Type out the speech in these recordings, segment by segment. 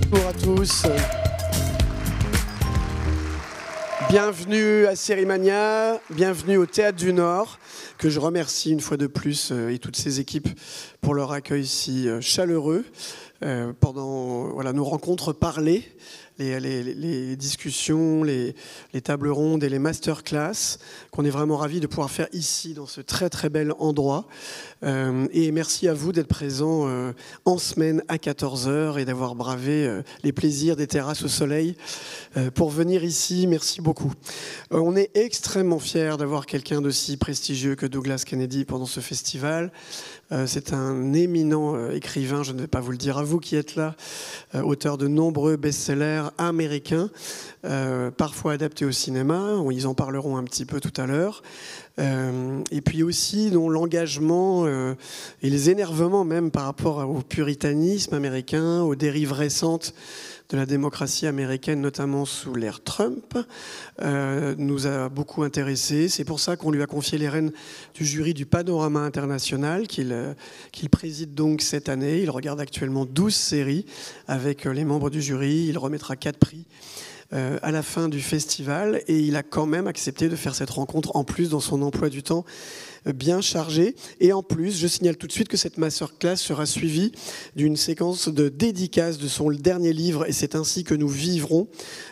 Bonjour à tous. Bienvenue à Sérimania, bienvenue au Théâtre du Nord, que je remercie une fois de plus et toutes ses équipes pour leur accueil si chaleureux pendant nos rencontres parlées, les discussions, les tables rondes et les masterclass qu'on est vraiment ravis de pouvoir faire ici, dans ce très très bel endroit. Et merci à vous d'être présents en semaine à 14h et d'avoir bravé les plaisirs des terrasses au soleil pour venir ici. Merci beaucoup. On est extrêmement fiers d'avoir quelqu'un d'aussi prestigieux que Douglas Kennedy pendant ce festival. C'est un éminent écrivain, je ne vais pas vous le dire à vous qui êtes là, auteur de nombreux best-sellers américains, parfois adaptés au cinéma, ils en parleront un petit peu tout à l'heure, et puis aussi dont l'engagement et les énervements même par rapport au puritanisme américain, aux dérives récentes de la démocratie américaine, notamment sous l'ère Trump, nous a beaucoup intéressés. C'est pour ça qu'on lui a confié les rênes du jury du Panorama International, qu'il préside donc cette année. Il regarde actuellement 12 séries avec les membres du jury. Il remettra 4 prix à la fin du festival. Et il a quand même accepté de faire cette rencontre en plus dans son emploi du temps bien chargé. Et en plus, je signale tout de suite que cette masterclass sera suivie d'une séquence de dédicace de son dernier livre, et c'est ainsi que nous vivrons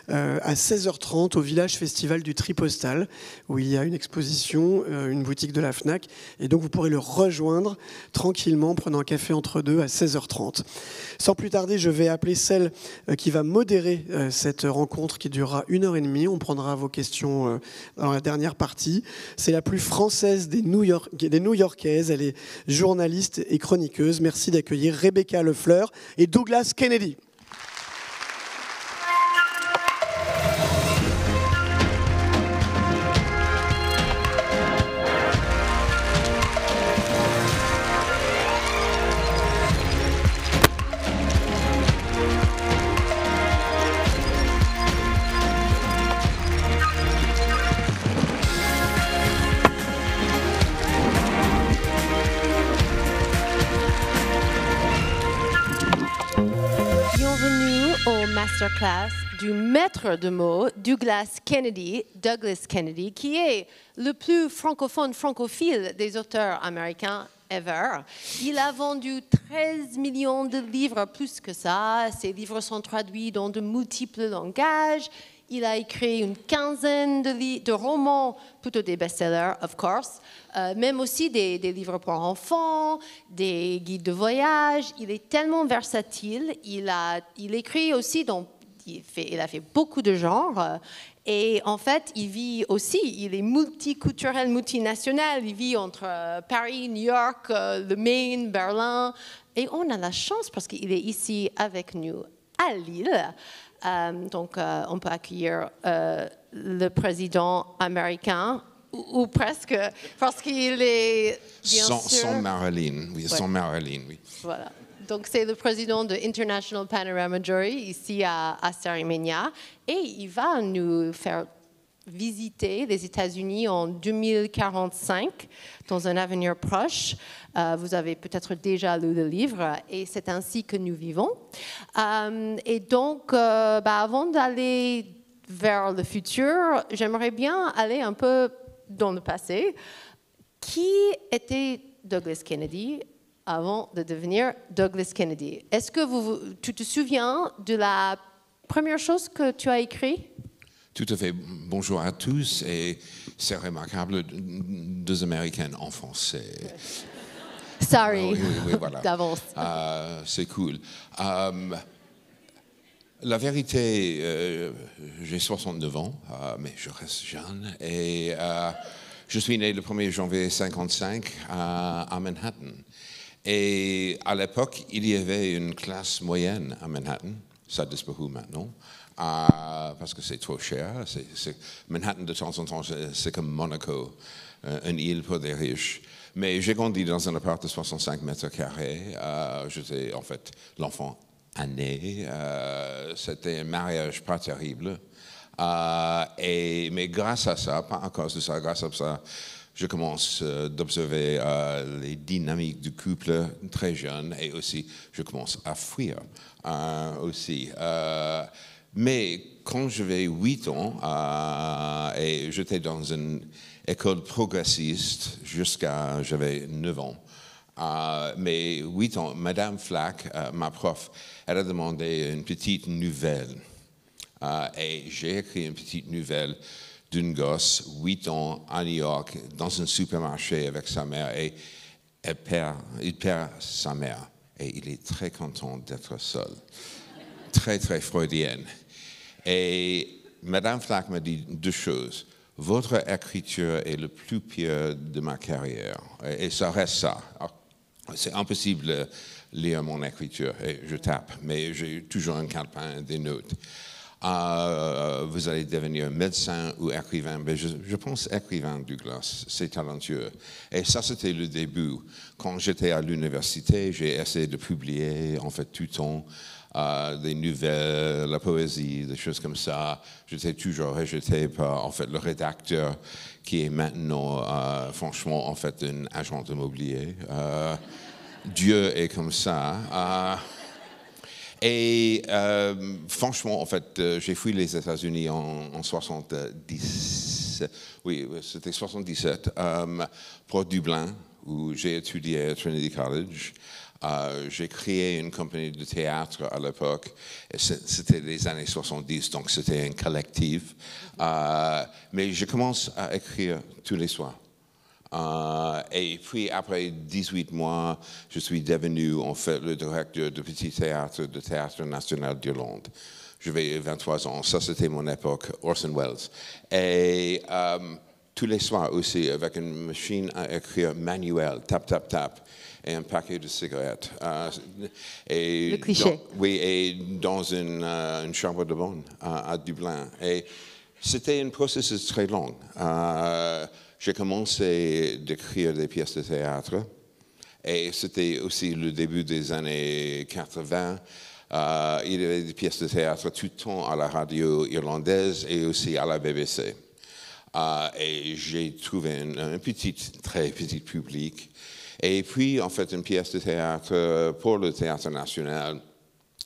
à 16h30 au Village Festival du Tripostal, où il y a une exposition, une boutique de la FNAC, et donc vous pourrez le rejoindre tranquillement, prenant un café entre deux à 16h30. Sans plus tarder, je vais appeler celle qui va modérer cette rencontre qui durera 1h30. On prendra vos questions dans la dernière partie. C'est la plus française des New-Yorkaises. Elle est journaliste et chroniqueuse. Merci d'accueillir Rebecca Lefleur et Douglas Kennedy. Masterclass du maître de mots Douglas Kennedy, qui est le plus francophile des auteurs américains ever. Il a vendu 13 millions de livres, plus que ça. Ses livres sont traduits dans de multiples langages. Il a écrit une quinzaine de romans, plutôt des best-sellers, of course, même aussi des livres pour enfants, des guides de voyage. Il est tellement versatile. Il écrit aussi, il a fait beaucoup de genres. Et en fait, il est multiculturel, multinational. Il vit entre Paris, New York, le Maine, Berlin. Et on a la chance, parce qu'il est ici avec nous à Lille. Donc, on peut accueillir le président américain, ou presque, parce qu'il est, bien sûr... Sans Marilyn, oui, ouais. Sans Marilyn, oui. Voilà. Donc, c'est le président de International Panorama Jury, ici à Sérimania, et il va nous faire visiter les États-Unis en 2045, dans un avenir proche. Vous avez peut-être déjà lu le livre, et c'est ainsi que nous vivons. Et donc, avant d'aller vers le futur, j'aimerais bien aller un peu dans le passé. Qui était Douglas Kennedy avant de devenir Douglas Kennedy? Est-ce que tu te souviens de la première chose que tu as écrite? Tout à fait. Bonjour à tous. Et c'est remarquable, 2 Américaines en français. Sorry, oui, voilà. d'avance. C'est cool. La vérité, j'ai 69 ans, mais je reste jeune. Et je suis né le 1er janvier 1955 à Manhattan. Et à l'époque, il y avait une classe moyenne à Manhattan. Ça a disparu maintenant. Parce que c'est trop cher. Manhattan, de temps en temps, c'est comme Monaco, une île pour des riches. Mais j'ai grandi dans un appart de 65 mètres carrés. J'étais en fait l'enfant aîné. C'était un mariage pas terrible. Mais grâce à ça, pas à cause de ça, grâce à ça, je commence d'observer les dynamiques du couple très jeune et aussi je commence à fuir aussi. Mais quand j'avais 8 ans et j'étais dans une école progressiste jusqu'à j'avais 9 ans. Mais 8 ans, Madame Flack, ma prof, elle a demandé une petite nouvelle. Et j'ai écrit une petite nouvelle d'une gosse, 8 ans, à New York, dans un supermarché avec sa mère. Et il perd sa mère. Et il est très content d'être seul. Très, très freudienne. Et Madame Flack m'a dit 2 choses. Votre écriture est le plus pire de ma carrière. Et ça reste ça. C'est impossible de lire mon écriture. Et je tape, mais j'ai toujours un calepin, des notes. Vous allez devenir médecin ou écrivain. Mais je pense écrivain, Douglas. C'est talentueux. Et ça, c'était le début. Quand j'étais à l'université, j'ai essayé de publier, en fait, tout le temps, des nouvelles, la poésie, des choses comme ça. J'étais toujours rejeté par, en fait, le rédacteur qui est maintenant, franchement, en fait, un agent immobilier. Dieu est comme ça. Et franchement, en fait, j'ai fui les États-Unis en 70. Oui, c'était 77, pour Dublin, où j'ai étudié à Trinity College. J'ai créé une compagnie de théâtre à l'époque. C'était les années 70, donc c'était un collectif. Mais je commence à écrire tous les soirs. Et puis, après 18 mois, je suis devenu, en fait, le directeur de petit théâtre, de Théâtre National d'Irlande. J'avais 23 ans. Ça, c'était mon époque, Orson Welles. Et tous les soirs aussi, avec une machine à écrire manuelle, tap, tap, tap, et un paquet de cigarettes. Et le cliché. Oui, et dans une chambre de bonne à Dublin. Et c'était un processus très long. J'ai commencé d'écrire des pièces de théâtre et c'était aussi le début des années 80. Il y avait des pièces de théâtre tout le temps à la radio irlandaise et aussi à la BBC. Et j'ai trouvé un très petit public. Et puis, en fait, une pièce de théâtre pour le Théâtre National,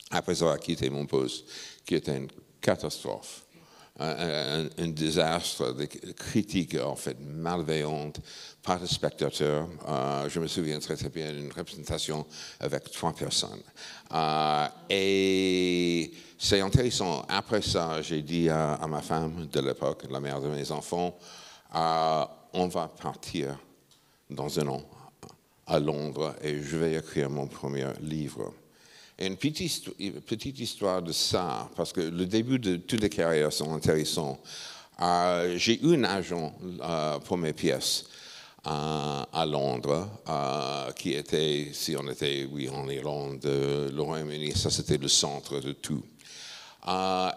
après avoir quitté mon poste, qui était une catastrophe. Un désastre, des critiques en fait malveillantes, pas de spectateurs. Je me souviens très très bien d'une représentation avec 3 personnes. Et c'est intéressant. Après ça, j'ai dit à ma femme de l'époque, la mère de mes enfants, on va partir dans un an à Londres et je vais écrire mon premier livre. Et une petite histoire de ça, parce que le début de toutes les carrières sont intéressants. J'ai eu un agent pour mes pièces à Londres, qui était, si on était, oui, en Irlande, le Royaume-Uni, ça c'était le centre de tout.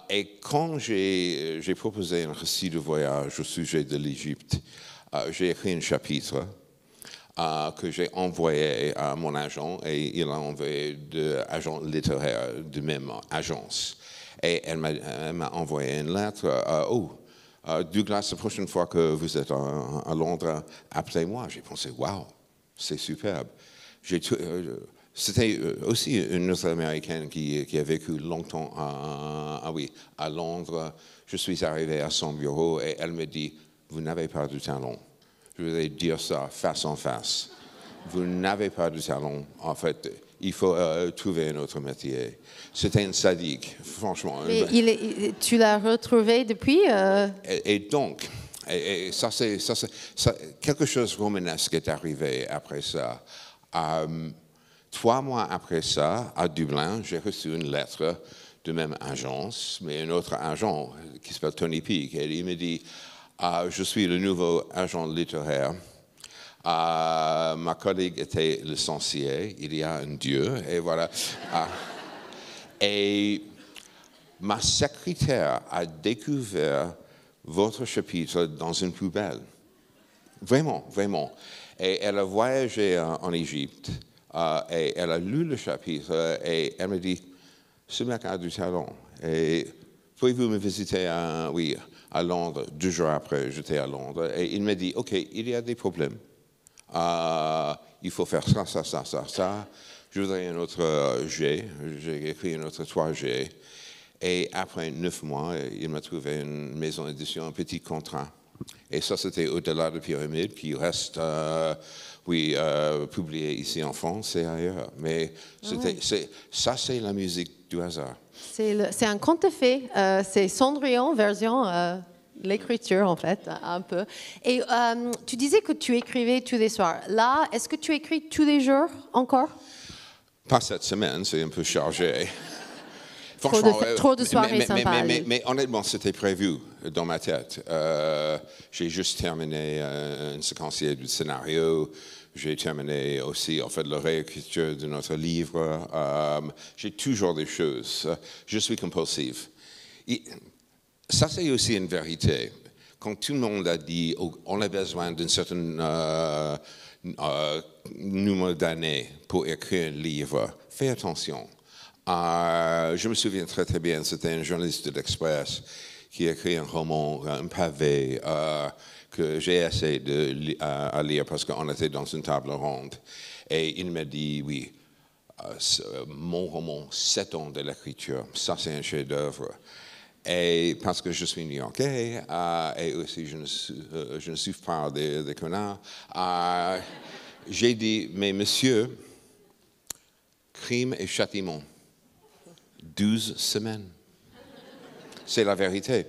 Et quand j'ai proposé un récit de voyage au sujet de l'Égypte, j'ai écrit un chapitre que j'ai envoyé à mon agent et il a envoyé deux agents littéraires de même agence. Et elle m'a envoyé une lettre. Douglas, la prochaine fois que vous êtes à Londres, appelez-moi. J'ai pensé, waouh, c'est superbe. C'était aussi une autre américaine qui a vécu longtemps à Londres. Je suis arrivé à son bureau et elle me dit, vous n'avez pas de talent. Je voulais dire ça face en face. Vous n'avez pas de talent. En fait, il faut trouver un autre métier. C'était un sadique, franchement. Mais tu l'as retrouvé depuis Et donc, ça, c'est quelque chose de romanesque est arrivé après ça. 3 mois après ça, à Dublin, j'ai reçu une lettre de même agence, mais un autre agent qui s'appelle Tony Peake. Et il me dit, je suis le nouveau agent littéraire. Ma collègue était licenciée. Il y a un Dieu. Et voilà. Et ma secrétaire a découvert votre chapitre dans une poubelle. Vraiment, vraiment. Et elle a voyagé en Égypte. Et elle a lu le chapitre. Et elle me dit, ce mec a du talent. Et pouvez-vous me visiter à à Londres. 2 jours après, j'étais à Londres. Et il m'a dit, OK, il y a des problèmes. Il faut faire ça, ça, ça, ça, ça. Je voudrais un autre G. J'ai écrit un autre 3G. Et après 9 mois, il m'a trouvé une maison d'édition, un petit contrat. Et ça, c'était Au-delà de Pyramide, qui reste, publié ici en France et ailleurs. Mais ça, c'est la musique du hasard. C'est un conte de fées. C'est Cendrillon, version l'écriture, en fait, un peu. Et tu disais que tu écrivais tous les soirs. Là, est-ce que tu écris tous les jours encore? Pas cette semaine, c'est un peu chargé. Trop de soirées sympas. Mais honnêtement, c'était prévu dans ma tête. J'ai juste terminé un séquencier du scénario. J'ai terminé aussi, en fait, la réécriture de notre livre. J'ai toujours des choses. Je suis compulsif. Ça, c'est aussi une vérité. Quand tout le monde a dit on a besoin d'un certain nombre d'années pour écrire un livre, fais attention. Je me souviens très très bien, c'était un journaliste de l'Express qui a écrit un roman, un pavé, que j'ai essayé à lire parce qu'on était dans une table ronde. Et il m'a dit, oui, mon roman, 7 ans de l'écriture, ça c'est un chef-d'œuvre. Et parce que je suis new-yorkais, et aussi je ne souffre pas des connards, j'ai dit, mais monsieur, Crime et Châtiment, 12 semaines. C'est la vérité.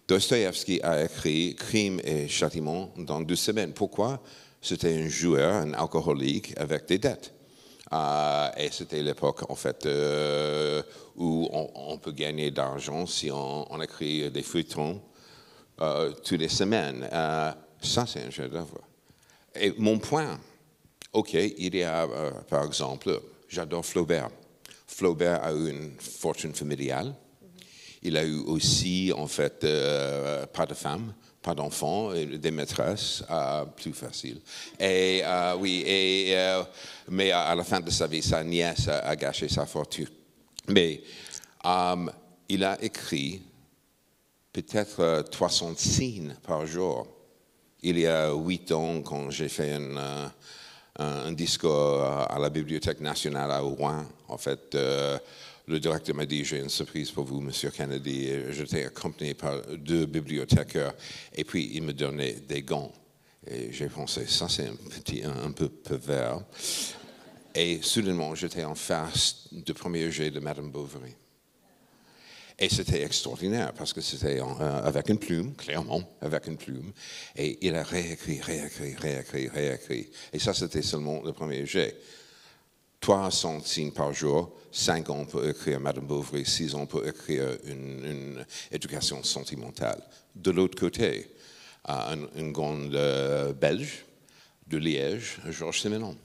Dostoïevski a écrit Crime et Châtiment dans 12 semaines. Pourquoi? C'était un joueur, un alcoolique avec des dettes. Et c'était l'époque, en fait, où on peut gagner d'argent si on écrit des feuilletons toutes les semaines. Ça, c'est un chef-d'œuvre. Et mon point, OK, il y a, par exemple, j'adore Flaubert. Flaubert a eu une fortune familiale. Il a eu aussi, en fait, pas de femme, pas d'enfants, des maîtresses, plus facile. Et mais à la fin de sa vie, sa nièce a gâché sa fortune. Mais il a écrit peut-être 300 signes par jour. Il y a 8 ans, quand j'ai fait un discours à la Bibliothèque nationale à Rouen, en fait, le directeur m'a dit, j'ai une surprise pour vous, Monsieur Kennedy. J'étais accompagné par 2 bibliothécaires et puis il me donnait des gants. Et j'ai pensé, ça c'est un peu pervers. Et soudainement, j'étais en face du premier jet de Madame Bovary. Et c'était extraordinaire parce que c'était avec une plume, clairement, avec une plume. Et il a réécrit. Et ça, c'était seulement le premier jet. 300 signes par jour, 5 ans pour écrire Madame Bovary, 6 ans pour écrire une éducation sentimentale. De l'autre côté, un grand Belge de Liège, Georges Simenon.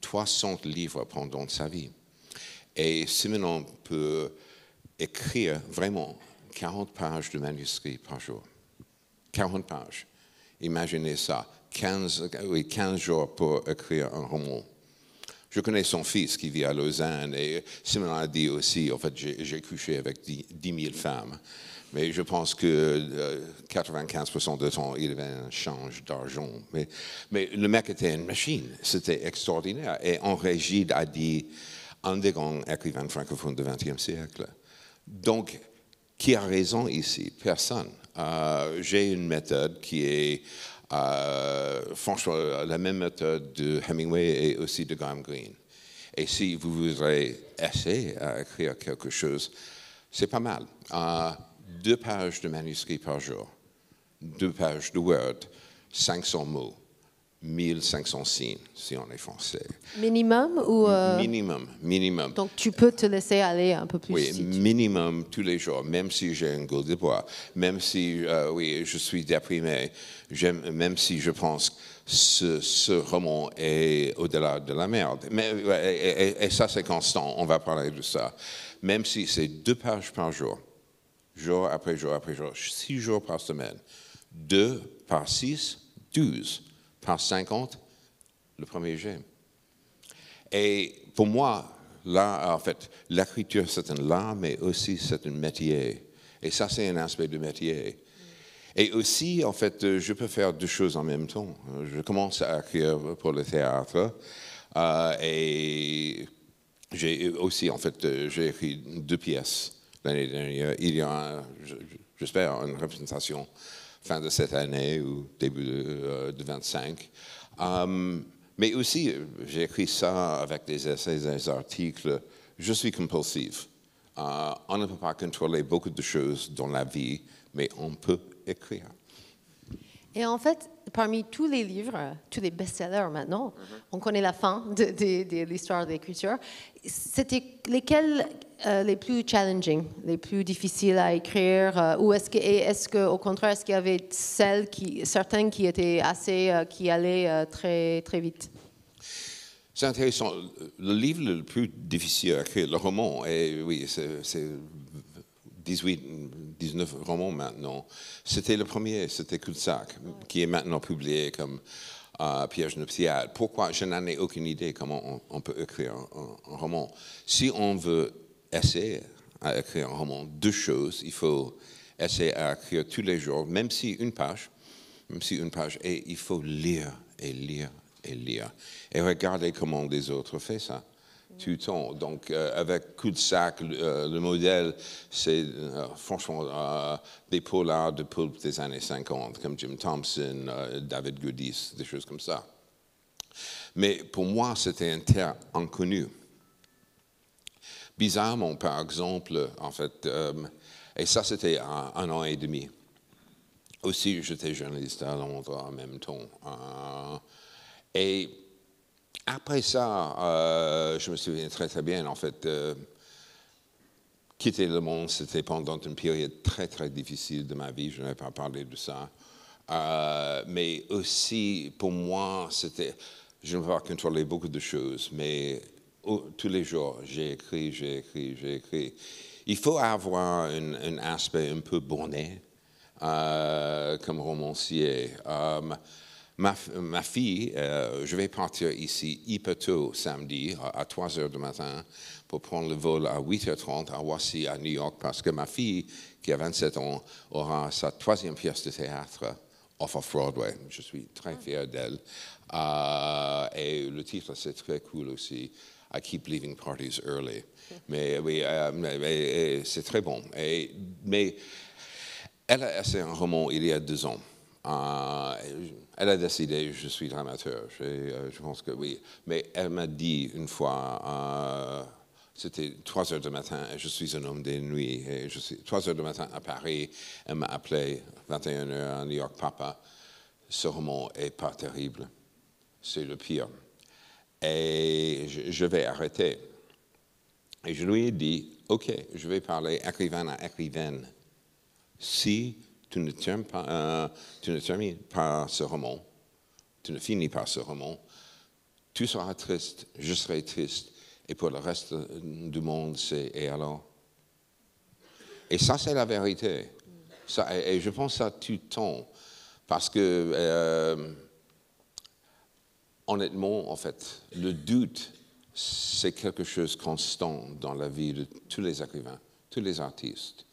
300 livres pendant sa vie. Et Simenon peut écrire vraiment 40 pages de manuscrits par jour. 40 pages. Imaginez ça. 15 jours pour écrire un roman. Je connais son fils qui vit à Lausanne et Simon a dit aussi, en fait, j'ai couché avec 10 000 femmes. Mais je pense que 95% du temps, il avait un change d'argent. Mais le mec était une machine. C'était extraordinaire. Et Henri Gide a dit, un des grands écrivains francophones du XXe siècle. Donc, qui a raison ici? Personne. J'ai une méthode qui est, franchement, la même méthode de Hemingway et aussi de Graham Greene. Et si vous voudrez essayer à écrire quelque chose, c'est pas mal. 2 pages de manuscrit par jour, 2 pages de Word, 500 mots, 1500 signes, si on est français. Minimum ou Minimum. Donc tu peux te laisser aller un peu plus. Oui, minimum tous les jours, même si j'ai une gueule de bois, même si je suis déprimé, même si je pense que ce roman est au-delà de la merde. Et ça, c'est constant, on va parler de ça. Même si c'est 2 pages par jour, jour après jour après jour, 6 jours par semaine, 2 par 6, 12. Par 50, le premier jet. Et pour moi, là, en fait, l'écriture, c'est un art, mais aussi c'est un métier. Et ça, c'est un aspect du métier. Et aussi, en fait, je peux faire deux choses en même temps. Je commence à écrire pour le théâtre et j'ai aussi, en fait, j'ai écrit 2 pièces l'année dernière. Il y a, j'espère, une représentation fin de cette année ou début de 25. Mais aussi, j'ai écrit ça avec des essais, des articles. Je suis compulsif. On ne peut pas contrôler beaucoup de choses dans la vie, mais on peut écrire. Et en fait, parmi tous les livres, tous les best-sellers maintenant, on connaît la fin de l'histoire de l'écriture. C'était lesquels les plus challenging, les plus difficiles à écrire, ou est-ce que, au contraire, est-ce qu'il y avait certains qui étaient qui allaient très très vite? C'est intéressant. Le livre le plus difficile à écrire, le roman, et oui, c'est 19 romans maintenant. C'était le premier, c'était Cul-de-sac, qui est maintenant publié comme Piège nuptial. Pourquoi? Je n'en ai aucune idée comment on peut écrire un roman. Si on veut essayer à écrire un roman, 2 choses. Il faut essayer à écrire tous les jours, même si une page, et il faut lire et lire et lire. Et regarder comment les autres font ça. Tout le temps. Donc, avec Cul-de-sac, le modèle, c'est franchement des polars de pulp des années 50, comme Jim Thompson, David Goodis, des choses comme ça. Mais pour moi, c'était un terre inconnu. Bizarrement, par exemple, en fait, et ça, c'était 1 an et demi. Aussi, j'étais journaliste à Londres en même temps. Et après ça, je me souviens très très bien, en fait, quitter le monde, c'était pendant une période très très difficile de ma vie, je n'ai pas parlé de ça. Mais aussi, pour moi, c'était, je ne peux pas contrôler beaucoup de choses, mais tous les jours, j'ai écrit. Il faut avoir un aspect un peu borné comme romancier. Ma fille, je vais partir ici hyper tôt samedi à 3 heures du matin pour prendre le vol à 8h30 à Roissy, à New York, parce que ma fille, qui a 27 ans, aura sa 3e pièce de théâtre off-Broadway. Je suis très fier d'elle. Et le titre, c'est très cool aussi. I keep leaving parties early. Mais oui, c'est très bon. Mais elle a essayé un roman il y a 2 ans. Elle a décidé, je suis dramaturge, je pense que oui. Mais elle m'a dit une fois, c'était 3 heures du matin, et je suis un homme des nuits, et je suis 3 heures du matin à Paris, elle m'a appelé 21 heures à New York, papa, ce roman n'est pas terrible, c'est le pire. Et je vais arrêter. Et je lui ai dit, OK, je vais parler écrivain à écrivaine. Si tu ne termines pas ce roman, tu ne finis pas ce roman, tu seras triste, je serai triste, et pour le reste du monde, c'est « et alors ?» Et ça, c'est la vérité. Ça, et je pense à tout le temps, parce que, honnêtement, en fait, le doute, c'est quelque chose de constant dans la vie de tous les écrivains, tous les artistes.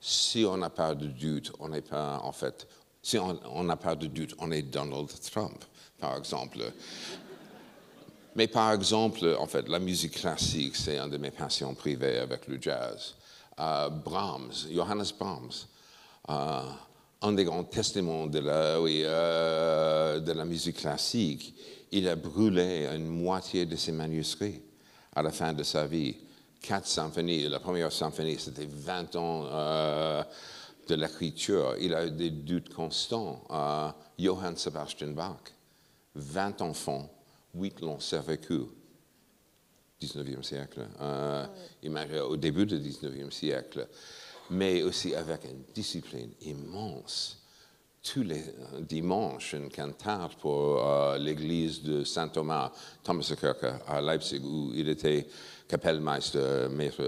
Si on n'a pas de doute, on n'est pas, en fait, si on n'a pas de doute, on est Donald Trump, par exemple. Mais par exemple, en fait, la musique classique, c'est une de mes passions privées avec le jazz. Brahms, Johannes Brahms, un des grands testaments de la musique classique, il a brûlé une moitié de ses manuscrits à la fin de sa vie. 4 symphonies. La première symphonie, c'était 20 ans de l'écriture. Il a eu des doutes constants. Johann Sebastian Bach, 20 enfants, 8 l'ont survécu. 19e siècle. Au début du 19e siècle. Mais aussi avec une discipline immense. Tous les dimanches, une cantate pour l'église de Saint-Thomas, Thomaskirche, à Leipzig, où il était Kapellmeister, maître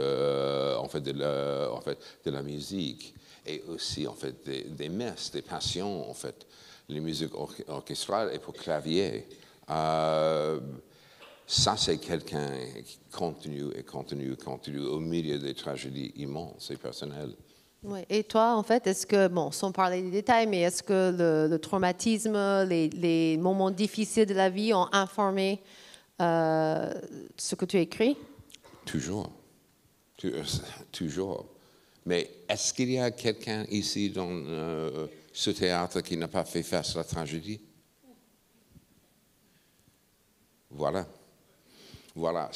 de la musique, et aussi en fait des messes, des passions en fait, les musiques orchestrales et pour clavier. Ça, c'est quelqu'un qui continue au milieu des tragédies immenses et personnelles. Oui. Et toi, en fait, est-ce que, bon, sans parler des détails, mais est-ce que le traumatisme, les moments difficiles de la vie ont informé ce que tu écris? Toujours. Toujours. Mais est-ce qu'il y a quelqu'un ici dans ce théâtre qui n'a pas fait face à la tragédie? Voilà. Voilà.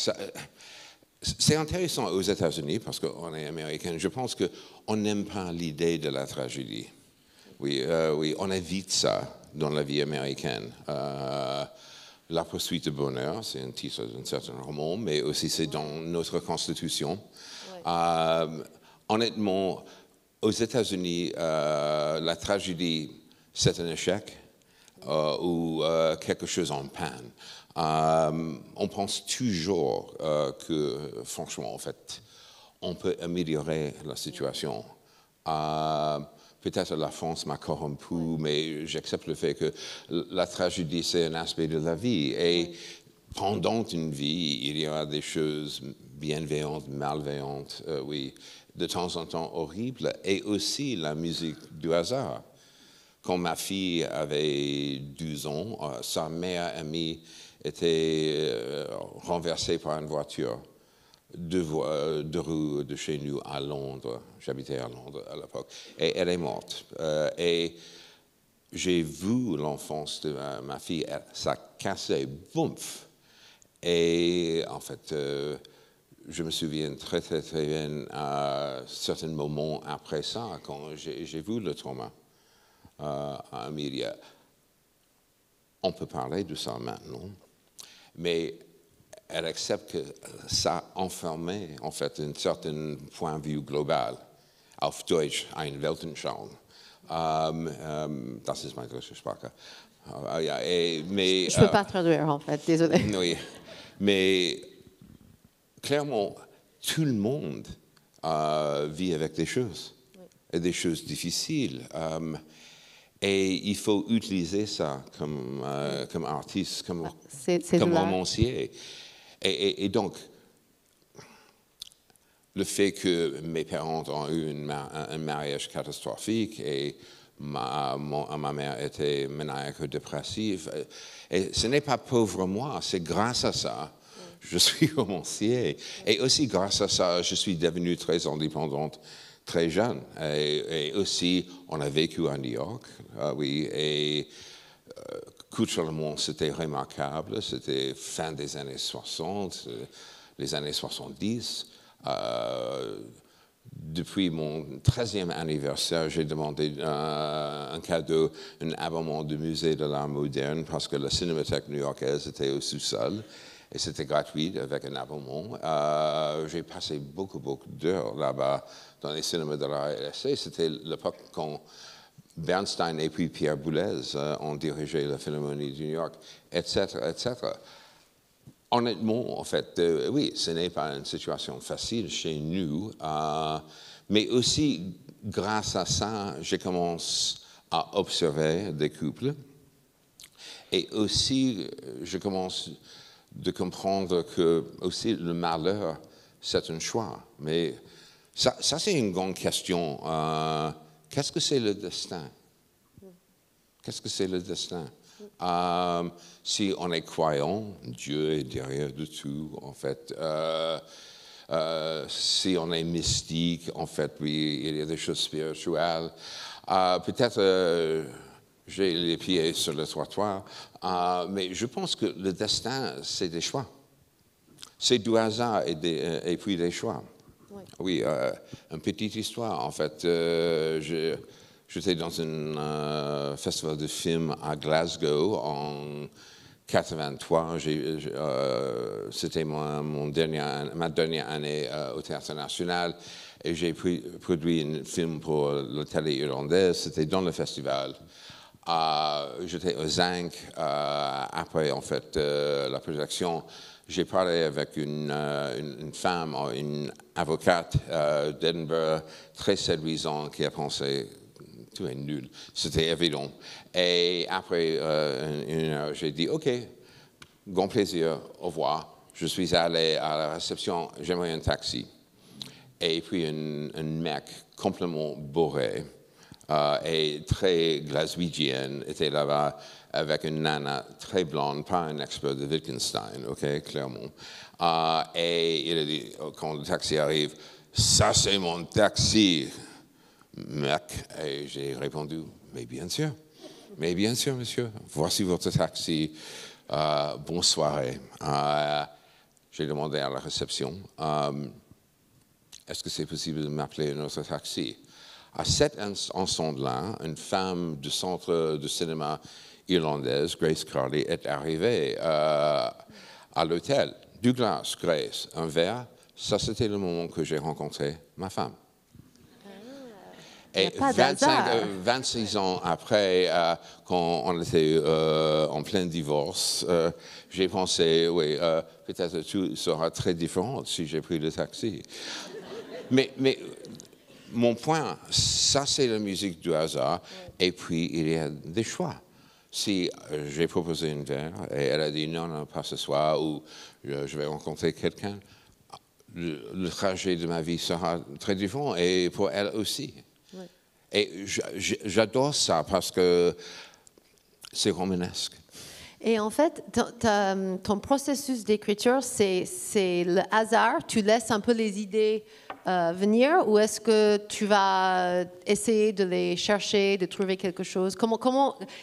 C'est intéressant aux États-Unis parce qu'on est américain. Je pense qu'on n'aime pas l'idée de la tragédie. Oui, oui, on évite ça dans la vie américaine. La poursuite du bonheur, c'est un titre d'un certain roman, mais aussi c'est dans notre Constitution. Ouais. Honnêtement, aux États-Unis, la tragédie, c'est un échec ou quelque chose en panne. On pense toujours que, franchement, en fait, on peut améliorer la situation. Peut-être la France m'a corrompu, mais j'accepte le fait que la tragédie, c'est un aspect de la vie. Et pendant une vie, il y aura des choses bienveillantes, malveillantes, oui, de temps en temps horribles, et aussi la musique du hasard. Quand ma fille avait 12 ans, sa meilleure amie était renversée par une voiture de rue de chez nous à Londres. J'habitais à Londres à l'époque. Et elle est morte. Et j'ai vu l'enfance de ma fille. Ça cassait, boumf. Et en fait, je me souviens très, très, très bien à certains moments après ça, quand j'ai vu le trauma à Amelia. On peut parler de ça maintenant, mais elle accepte que ça enfermait, en fait, un certain point de vue global. Auf Deutsch, ein Weltanschauung. Das ist meine deutsche Sprache. Mais, je ne peux pas traduire, en fait, désolé. Oui, mais clairement, tout le monde vit avec des choses, et des choses difficiles. Et il faut utiliser ça comme artiste, comme romancier. Et donc, le fait que mes parents ont eu un mariage catastrophique et ma mère était maniaco-dépressive, et ce n'est pas pauvre moi, c'est grâce à ça. Je suis romancier. Et aussi, grâce à ça, je suis devenue très indépendante, très jeune. Et aussi, on a vécu à New York, oui, et culturellement, c'était remarquable. C'était fin des années 60, les années 70. Depuis mon 13e anniversaire, j'ai demandé un cadeau, un abonnement du musée de l'art moderne, parce que la Cinémathèque new-yorkaise était au sous-sol. Et c'était gratuit avec un abonnement. J'ai passé beaucoup d'heures là-bas dans les cinémas de l'art et l'essai. C'était l'époque quand Bernstein et puis Pierre Boulez ont dirigé la Philharmonie de New York, etc., etc. Honnêtement, en fait, oui, ce n'est pas une situation facile chez nous, mais aussi, grâce à ça, j'ai commencé à observer des couples. Et aussi, je commence de comprendre que aussi le malheur, c'est un choix. Mais ça c'est une grande question. Qu'est-ce que c'est le destin? Qu'est-ce que c'est le destin? Si on est croyant, Dieu est derrière de tout, en fait. Si on est mystique, en fait, oui, il y a des choses spirituelles. Peut-être j'ai les pieds sur le trottoir, mais je pense que le destin, c'est des choix. C'est du hasard et puis des choix. Oui, une petite histoire, en fait. J'étais dans un festival de films à Glasgow en 83. C'était ma dernière année au Théâtre National et j'ai produit un film pour la télé irlandaise. C'était dans le festival. J'étais au Zinc. Après, en fait, la projection, j'ai parlé avec une femme, une avocate d'Edinburgh, très séduisante, qui a pensé tout est nul. C'était évident. Et après une heure, j'ai dit, OK, grand plaisir, au revoir. Je suis allé à la réception, j'aimerais un taxi. et puis un mec complètement bourré et très glaswegienne était là-bas avec une nana très blonde, pas un expert de Wittgenstein, ok, clairement. Et il a dit, quand le taxi arrive, ça c'est mon taxi, mec. Et j'ai répondu, mais bien sûr, monsieur, voici votre taxi, bonne soirée. J'ai demandé à la réception, est-ce que c'est possible de m'appeler un autre taxi? À cet instant-là, une femme du centre de cinéma irlandaise, Grace Carley, est arrivée à l'hôtel. Douglas, Grace, un verre. Ça, c'était le moment que j'ai rencontré ma femme. Et 26 ans après, quand on était en plein divorce, j'ai pensé, oui, peut-être tout sera très différent si j'ai pris le taxi. Mais mon point, ça c'est la musique du hasard, et puis il y a des choix. Si j'ai proposé une verre et elle a dit non, pas ce soir, ou je vais rencontrer quelqu'un, le trajet de ma vie sera très différent, et pour elle aussi. Ouais. Et j'adore ça parce que c'est romanesque. Et en fait, ton processus d'écriture, c'est le hasard. Tu laisses un peu les idées venir, ou est-ce que tu vas essayer de les chercher, de trouver quelque chose?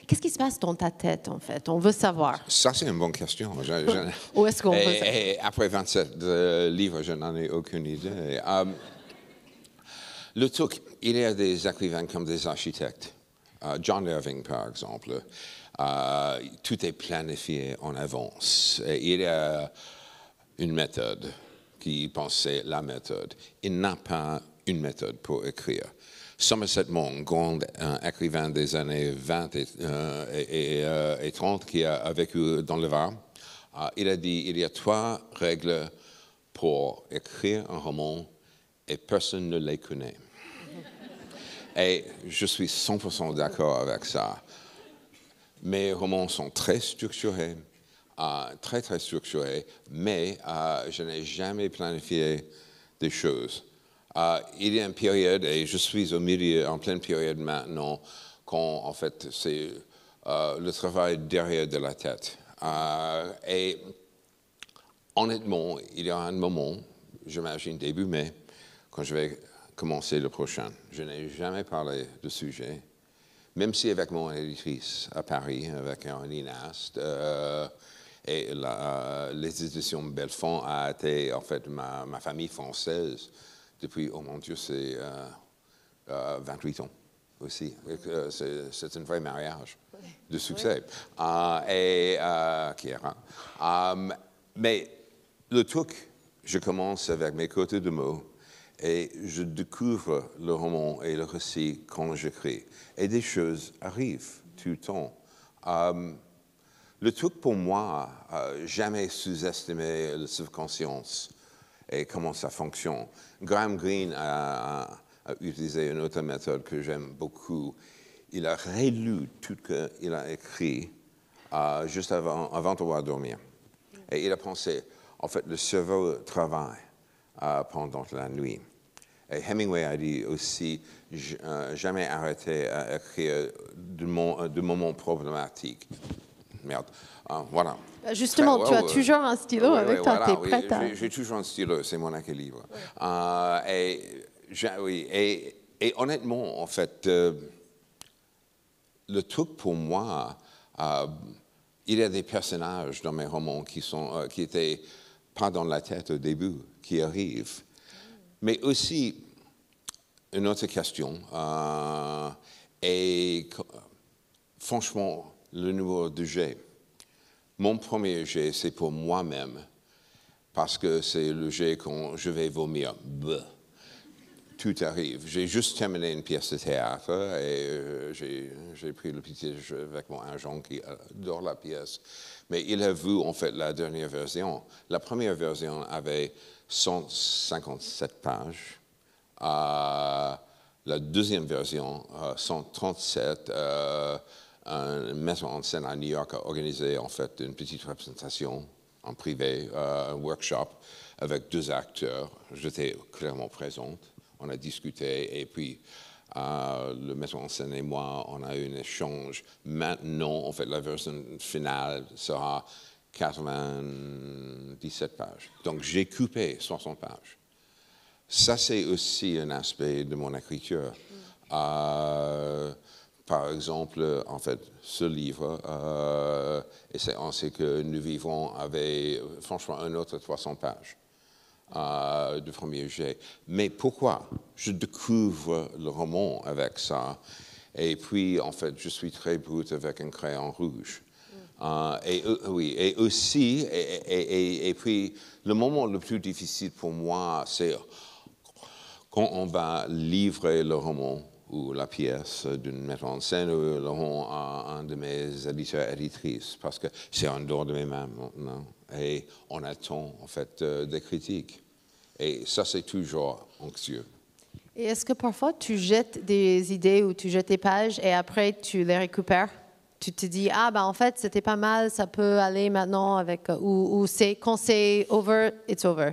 Qu'est-ce qui se passe dans ta tête, en fait? On veut savoir. Ça, c'est une bonne question. Où est-ce qu'on veut savoir? Et après 27 livres, je n'en ai aucune idée. Le truc, il y a des écrivains comme des architectes. John Irving, par exemple. Tout est planifié en avance. Et il y a une méthode qui pensait la méthode. Il n'a pas une méthode pour écrire. Somerset Maugham, grand écrivain des années 20 et 30 qui a vécu dans le Var, il a dit il y a 3 règles pour écrire un roman et personne ne les connaît. Et je suis 100% d'accord avec ça. Mes romans sont très structurés, très structurés, mais je n'ai jamais planifié des choses. Il y a une période, et je suis au milieu, en pleine période maintenant, quand en fait c'est le travail derrière de la tête. Et honnêtement, il y a un moment, j'imagine début mai, quand je vais commencer le prochain. Je n'ai jamais parlé de sujet. Même si avec mon éditrice à Paris, avec un INAST, et les éditions Belfond a été en fait ma famille française depuis, oh mon Dieu, c'est 28 ans aussi. C'est un vrai mariage de succès. Qui est rare. Mais le truc, je commence avec mes côtés de mots. Et je découvre le roman et le récit quand j'écris. Et des choses arrivent tout le temps. Le truc pour moi, jamais sous-estimer la subconscience et comment ça fonctionne. Graham Greene a utilisé une autre méthode que j'aime beaucoup. Il a relu tout ce qu'il a écrit juste avant de pouvoir dormir. Et il a pensé, en fait, le cerveau travaille pendant la nuit. Et Hemingway a dit aussi, jamais arrêter à écrire de moments problématiques. Merde, voilà. Justement, tu as toujours un stylo avec toi, tu es prête à... J'ai toujours un stylo, c'est mon équilibre. Et honnêtement, en fait, le truc pour moi, il y a des personnages dans mes romans qui étaient pas dans la tête au début, qui arrivent. Mais aussi, une autre question, et franchement, le numéro de jet. Mon premier jet, c'est pour moi-même, parce que c'est le jet quand je vais vomir. Bleh. Tout arrive. J'ai juste terminé une pièce de théâtre et j'ai pris le petit jeu avec mon agent qui adore la pièce. Mais il a vu en fait la dernière version. La première version avait 157 pages. La deuxième version, 137. Un metteur en scène à New York a organisé en fait une petite représentation en privé, un workshop, avec 2 acteurs. J'étais clairement présente. On a discuté et puis le metteur en scène et moi, on a eu un échange. Maintenant, en fait, la version finale sera 97 pages. Donc, j'ai coupé 60 pages. Ça, c'est aussi un aspect de mon écriture. Par exemple, en fait, ce livre, on sait que nous vivons avait franchement un autre 300 pages de premier jet. Mais pourquoi? Je découvre le roman avec ça. Et puis, en fait, je suis très brute avec un crayon rouge. Oui, et aussi, et puis, le moment le plus difficile pour moi, c'est quand on va livrer le roman ou la pièce d'une metteur en scène ou le roman à un de mes éditeurs éditrices, parce que c'est en dehors de mes mains maintenant. Et on attend, en fait, des critiques. Et ça, c'est toujours anxieux. Et est-ce que parfois tu jettes des idées ou tu jettes des pages et après tu les récupères? Tu te dis, ah ben en fait, c'était pas mal, ça peut aller maintenant avec... Ou c'est quand c'est over, it's over?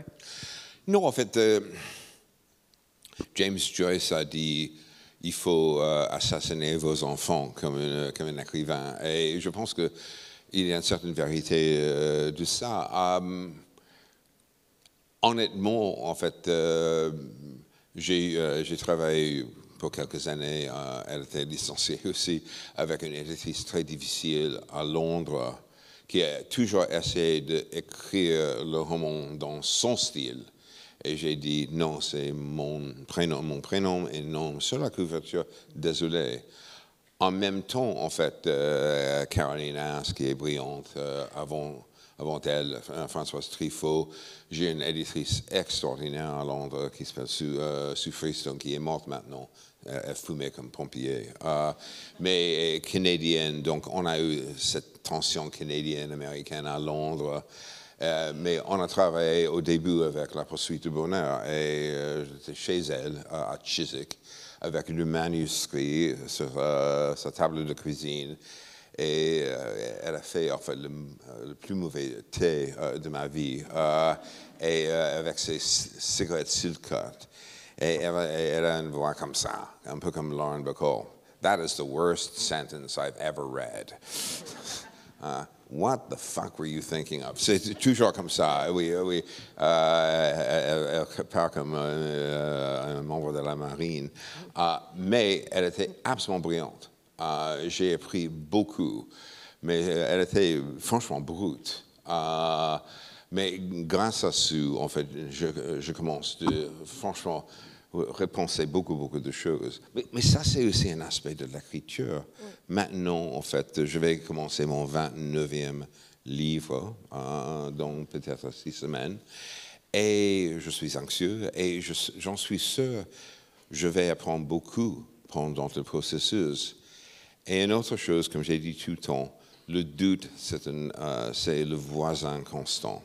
Non, en fait, James Joyce a dit, il faut assassiner vos enfants comme un écrivain. Et je pense qu'il y a une certaine vérité de ça. Honnêtement, en fait, j'ai travaillé pour quelques années, elle était licenciée aussi, avec une éditrice très difficile à Londres, qui a toujours essayé d'écrire le roman dans son style. Et j'ai dit, non, c'est mon prénom et non sur la couverture, désolé. En même temps, en fait, Caroline Haas, qui est brillante, avant elle, Françoise Truffaut, j'ai une éditrice extraordinaire à Londres qui s'appelle Sue Freestone, qui est morte maintenant. Elle fumait comme pompier. Mais canadienne, donc on a eu cette tension canadienne-américaine à Londres. Mais on a travaillé au début avec La Poursuite du Bonheur et j'étais chez elle à Chiswick avec le manuscrit sur sa table de cuisine et elle a fait en fait le plus mauvais thé de ma vie et avec ses cigarettes Silkart et elle a une voix comme ça, un peu comme Lauren Bacall. That is the worst sentence I've ever read. What the fuck were you thinking of? C'est toujours comme ça. Oui. Elle parle comme un membre de la marine. Mais elle était absolument brillante. J'ai appris beaucoup. Mais elle était franchement brute. Mais grâce à ça, en fait, je commence de franchement repenser beaucoup de choses. Mais ça, c'est aussi un aspect de l'écriture. Oui. Maintenant, en fait, je vais commencer mon 29e livre dans peut-être 6 semaines. Et je suis anxieux et j'en suis sûr, je vais apprendre beaucoup pendant le processus. Et une autre chose, comme j'ai dit tout le temps, le doute, c'est le voisin constant.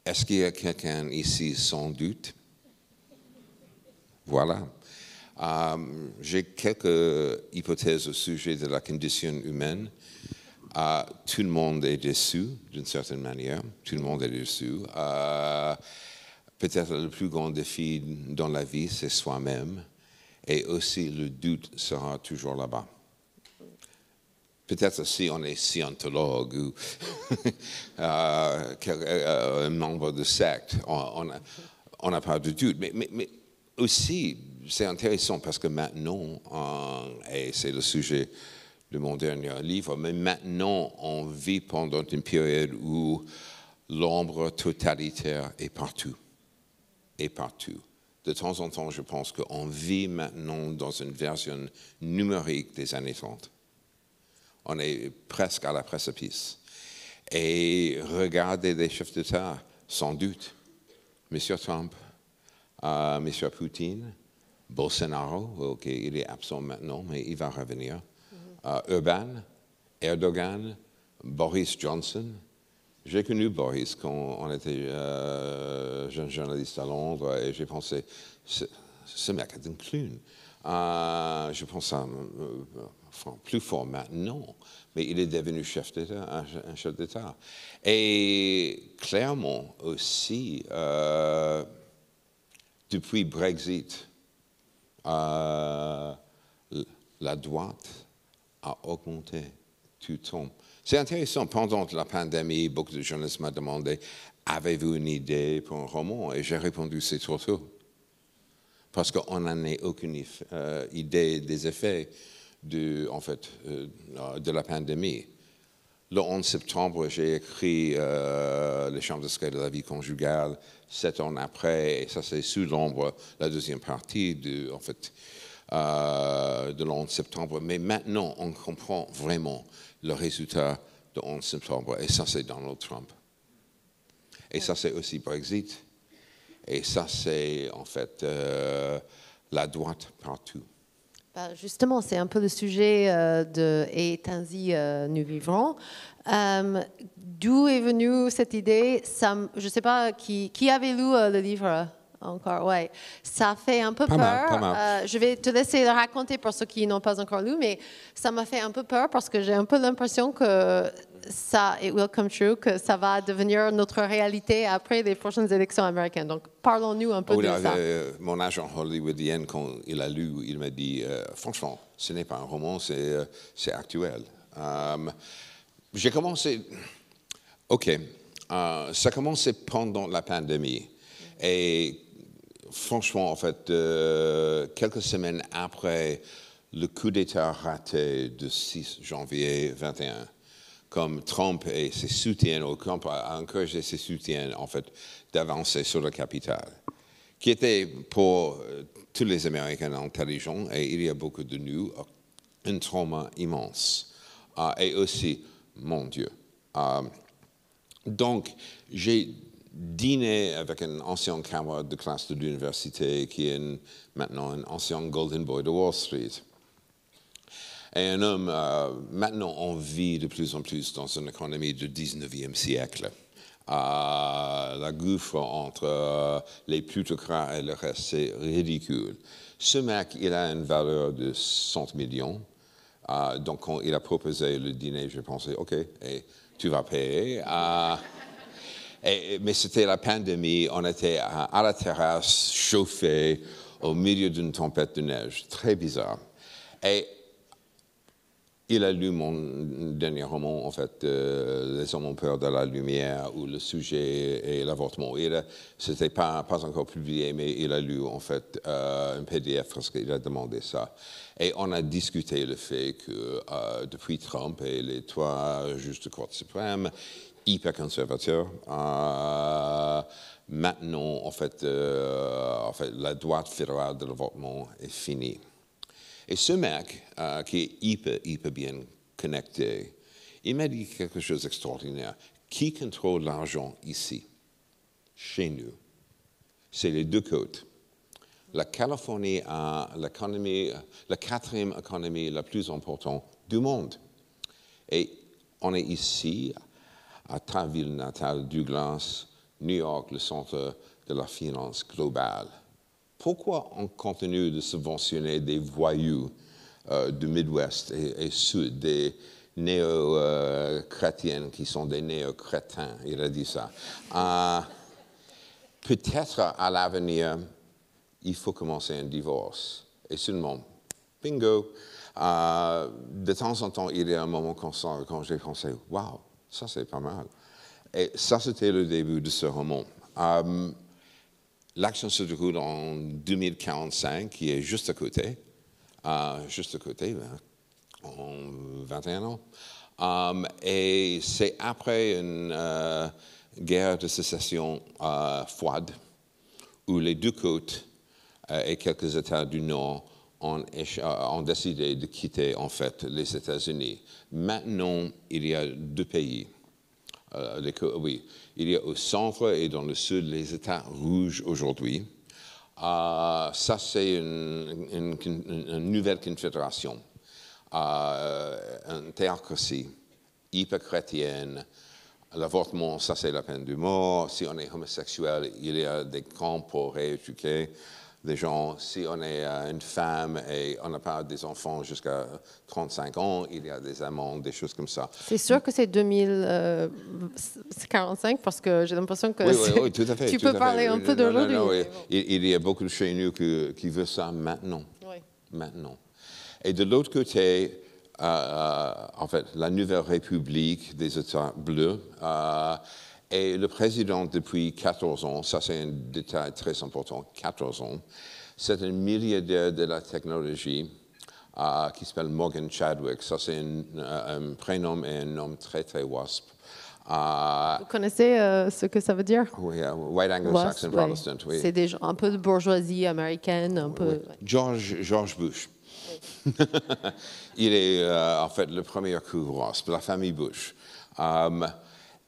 Est-ce qu'il y a quelqu'un ici sans doute? Voilà. J'ai quelques hypothèses au sujet de la condition humaine. Tout le monde est déçu, d'une certaine manière. Tout le monde est déçu. Peut-être le plus grand défi dans la vie, c'est soi-même. Et aussi, le doute sera toujours là-bas. Peut-être si on est scientologue ou un membre de secte, on n'a pas de doute. Mais aussi, c'est intéressant parce que maintenant, et c'est le sujet de mon dernier livre, mais maintenant, on vit pendant une période où l'ombre totalitaire est partout. Et partout. De temps en temps, je pense qu'on vit maintenant dans une version numérique des années 30. On est presque à la précipice. Et regardez les chefs d'État, sans doute. M. Trump, M. Poutine, Bolsonaro, ok, il est absent maintenant, mais il va revenir. Urban, Erdogan, Boris Johnson. J'ai connu Boris quand on était jeune journaliste à Londres et j'ai pensé, ce mec est un clown. Je pense à plus fort maintenant, mais il est devenu chef d'État, un chef d'État. Et clairement aussi, depuis Brexit, la droite a augmenté tout le temps. C'est intéressant, pendant la pandémie, beaucoup de journalistes m'ont demandé « Avez-vous une idée pour un roman ?» Et j'ai répondu « C'est trop tôt ». Parce qu'on n'en a aucune idée des effets de la pandémie. Le 11 septembre, j'ai écrit Les chambres de secret de la vie conjugale 7 ans après, et ça c'est sous l'ombre, la deuxième partie de le 11 septembre. Mais maintenant, on comprend vraiment le résultat du 11 septembre, et ça c'est Donald Trump. Et ça c'est aussi Brexit. Et ça, c'est en fait la droite partout. Justement, c'est un peu le sujet de « Et ainsi nous vivrons ». D'où est venue cette idée? Je ne sais pas, qui avait lu le livre encore? Ouais. Ça fait un peu peur. Pas mal. Je vais te laisser le raconter pour ceux qui n'ont pas encore lu, mais ça m'a fait un peu peur parce que j'ai un peu l'impression que it will come true, que ça va devenir notre réalité après les prochaines élections américaines. Donc, parlons-nous un peu de ça. Mon agent hollywoodien, quand il a lu, il m'a dit, franchement, ce n'est pas un roman, c'est actuel. J'ai commencé, ça a commencé pendant la pandémie. Et franchement, en fait, quelques semaines après le coup d'État raté du 6 janvier 21, comme Trump et ses soutiens, ou Trump a encouragé ses soutiens, en fait, d'avancer sur la capitale, qui était pour tous les Américains intelligents, et il y a beaucoup de nous, un trauma immense. Et aussi, mon Dieu. Donc, j'ai dîné avec un ancien camarade de classe de l'université qui est maintenant un ancien Golden Boy de Wall Street. Et un homme, maintenant, on vit de plus en plus dans une économie du 19e siècle. La gouffre entre les plutocrates et le reste, c'est ridicule. Ce mec, il a une valeur de 100 millions. Donc, quand il a proposé le dîner, j'ai pensé, OK, et tu vas payer. Mais c'était la pandémie, on était à la terrasse, chauffé, au milieu d'une tempête de neige. Très bizarre. Et il a lu mon dernier roman, en fait, Les hommes ont peur de la lumière, où le sujet est l'avortement. Ce n'était pas encore publié, mais il a lu, en fait, un PDF parce qu'il a demandé ça. Et on a discuté le fait que depuis Trump et les 3 juges de Cour suprême, hyper conservateurs, maintenant, en fait, la droite fédérale de l'avortement est finie. Et ce mec, qui est hyper bien connecté, il m'a dit quelque chose d'extraordinaire. Qui contrôle l'argent ici, chez nous? C'est les deux côtes. La Californie a la 4e économie la plus importante du monde. Et on est ici, à ta ville natale, Douglas, New York, le centre de la finance globale. Pourquoi on continue de subventionner des voyous du Midwest et Sud, des néo-chrétiens qui sont des néo-crétins, il a dit ça. Peut-être à l'avenir, il faut commencer un divorce. Et seulement, bingo, de temps en temps, il y a un moment quand j'ai pensé, waouh, ça c'est pas mal. Et ça, c'était le début de ce roman. L'action se déroule en 2045, qui est juste à côté, en 21 ans. Et c'est après une guerre de sécession froide, où les deux côtes et quelques États du Nord ont décidé de quitter, en fait, les États-Unis. Maintenant, il y a 2 pays. Oui, il y a au centre et dans le sud les États rouges aujourd'hui. Ça, c'est une nouvelle confédération, une théocratie hyper chrétienne. L'avortement, ça, c'est la peine de mort. Si on est homosexuel, il y a des camps pour rééduquer. des gens, si on est une femme et on n'a pas des enfants jusqu'à 35 ans, il y a des amendes, des choses comme ça. C'est sûr que c'est 2045 parce que j'ai l'impression que Oui, tout à fait. tu peux parler un peu d'aujourd'hui. Non, il y a beaucoup de chez nous qui veulent ça maintenant. Oui. Maintenant. Et de l'autre côté, en fait, la Nouvelle République des États bleus, et le président depuis 14 ans, ça c'est un détail très important, 14 ans, c'est un milliardaire de la technologie qui s'appelle Morgan Chadwick. Ça c'est un prénom et un nom très très wasp. Vous connaissez ce que ça veut dire? Oui, White Anglo-Saxon Protestant, oui. C'est un peu de bourgeoisie américaine, un peu. Oui. George Bush. Il est en fait le premier coup wasp, la famille Bush.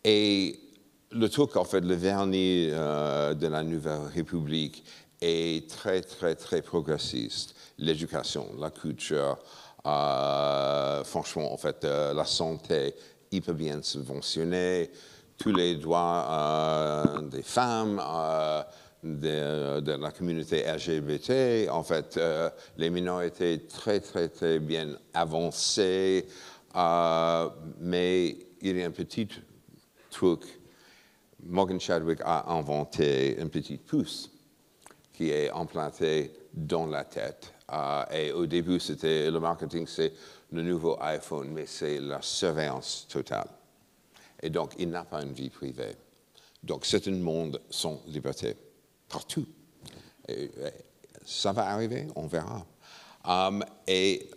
Et le truc, en fait, le vernis de la Nouvelle République est très, très, très progressiste. L'éducation, la culture, franchement, en fait, la santé hyper bien subventionnée, tous les droits des femmes, de la communauté LGBT, en fait, les minorités très, très, très bien avancées, mais il y a un petit truc. Morgan Chadwick a inventé une petite puce qui est implantée dans la tête. Et au début, c'était le marketing, c'est le nouveau iPhone, mais c'est la surveillance totale. Et donc, il n'a pas une vie privée. Donc, c'est un monde sans liberté, partout. Et ça va arriver, on verra. Et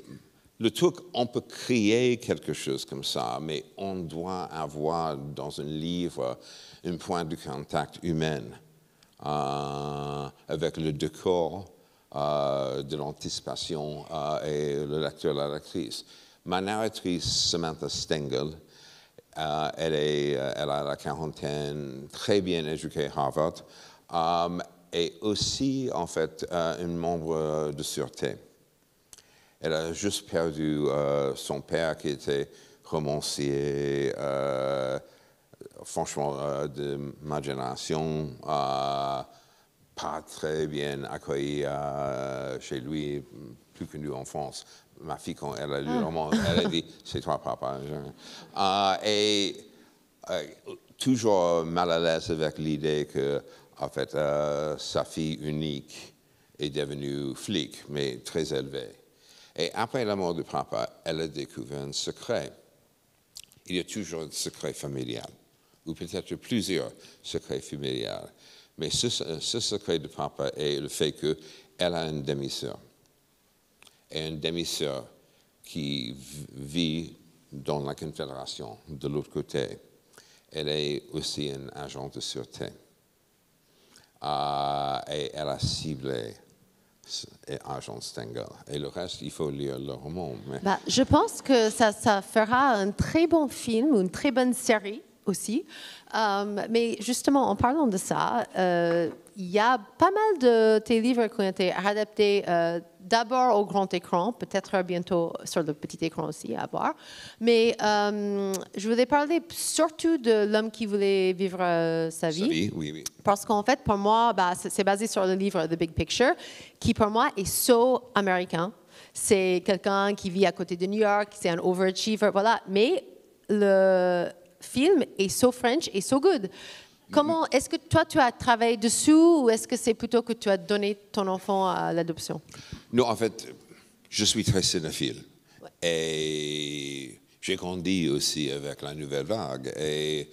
le truc, on peut créer quelque chose comme ça, mais on doit avoir dans un livre un point de contact humain avec le décor de l'anticipation et le lecteur, la lectrice. Ma narratrice, Samantha Stengel, elle a la quarantaine, très bien éduquée à Harvard, et aussi, en fait, un membre de sûreté. Elle a juste perdu son père qui était romancier, franchement, de ma génération, pas très bien accueilli chez lui, plus connu en France. Ma fille, quand elle a lu le roman, elle a dit « c'est toi, papa ». Et toujours mal à l'aise avec l'idée que, en fait, sa fille unique est devenue flic, mais très élevée. Et après la mort de papa, elle a découvert un secret. Il y a toujours un secret familial, ou peut-être plusieurs secrets familiaux. Mais ce secret de papa est le fait qu'elle a une demi-sœur. Et une demi-sœur qui vit dans la Confédération de l'autre côté. Elle est aussi un agent de sûreté. Et elle a ciblé agent Stengel. Et le reste, il faut lire le roman. Mais... je pense que ça fera un très bon film, une très bonne série aussi. Mais justement, en parlant de ça, il y a pas mal de tes livres qui ont été adaptés d'abord au grand écran, peut-être bientôt sur le petit écran aussi, à voir. Mais je voulais parler surtout de L'homme qui voulait vivre sa vie. Oui. Parce qu'en fait, pour moi, c'est basé sur le livre The Big Picture, qui pour moi est so américain. C'est quelqu'un qui vit à côté de New York, c'est un overachiever, voilà. Mais le film est so French et so good. Comment est-ce que toi tu as travaillé dessous ou est-ce que c'est plutôt que tu as donné ton enfant à l'adoption? Non, en fait, je suis très cinéphile. Ouais. Et j'ai grandi aussi avec la nouvelle vague. Et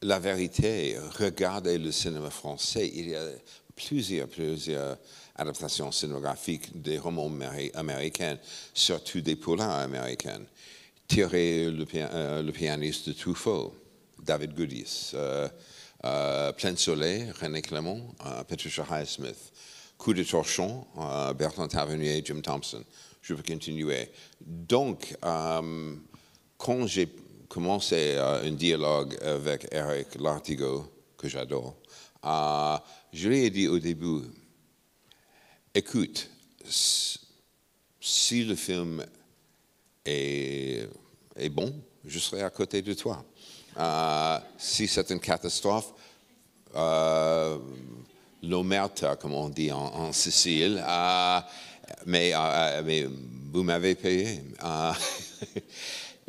la vérité, regardez le cinéma français, il y a plusieurs adaptations cinématographiques des romans américains, surtout des polars américains. Thierry, le pianiste de Truffaut, David Goodis, Plein Soleil, René Clément, Patricia Highsmith, Coup de torchon, Bertrand Tavernier, Jim Thompson. Je peux continuer. Donc, quand j'ai commencé un dialogue avec Eric Lartigot, que j'adore, je lui ai dit au début, écoute, si le film est bon, je serai à côté de toi. Si c'est une catastrophe, le l'omerta, comme on dit en Sicile. Mais vous m'avez payé.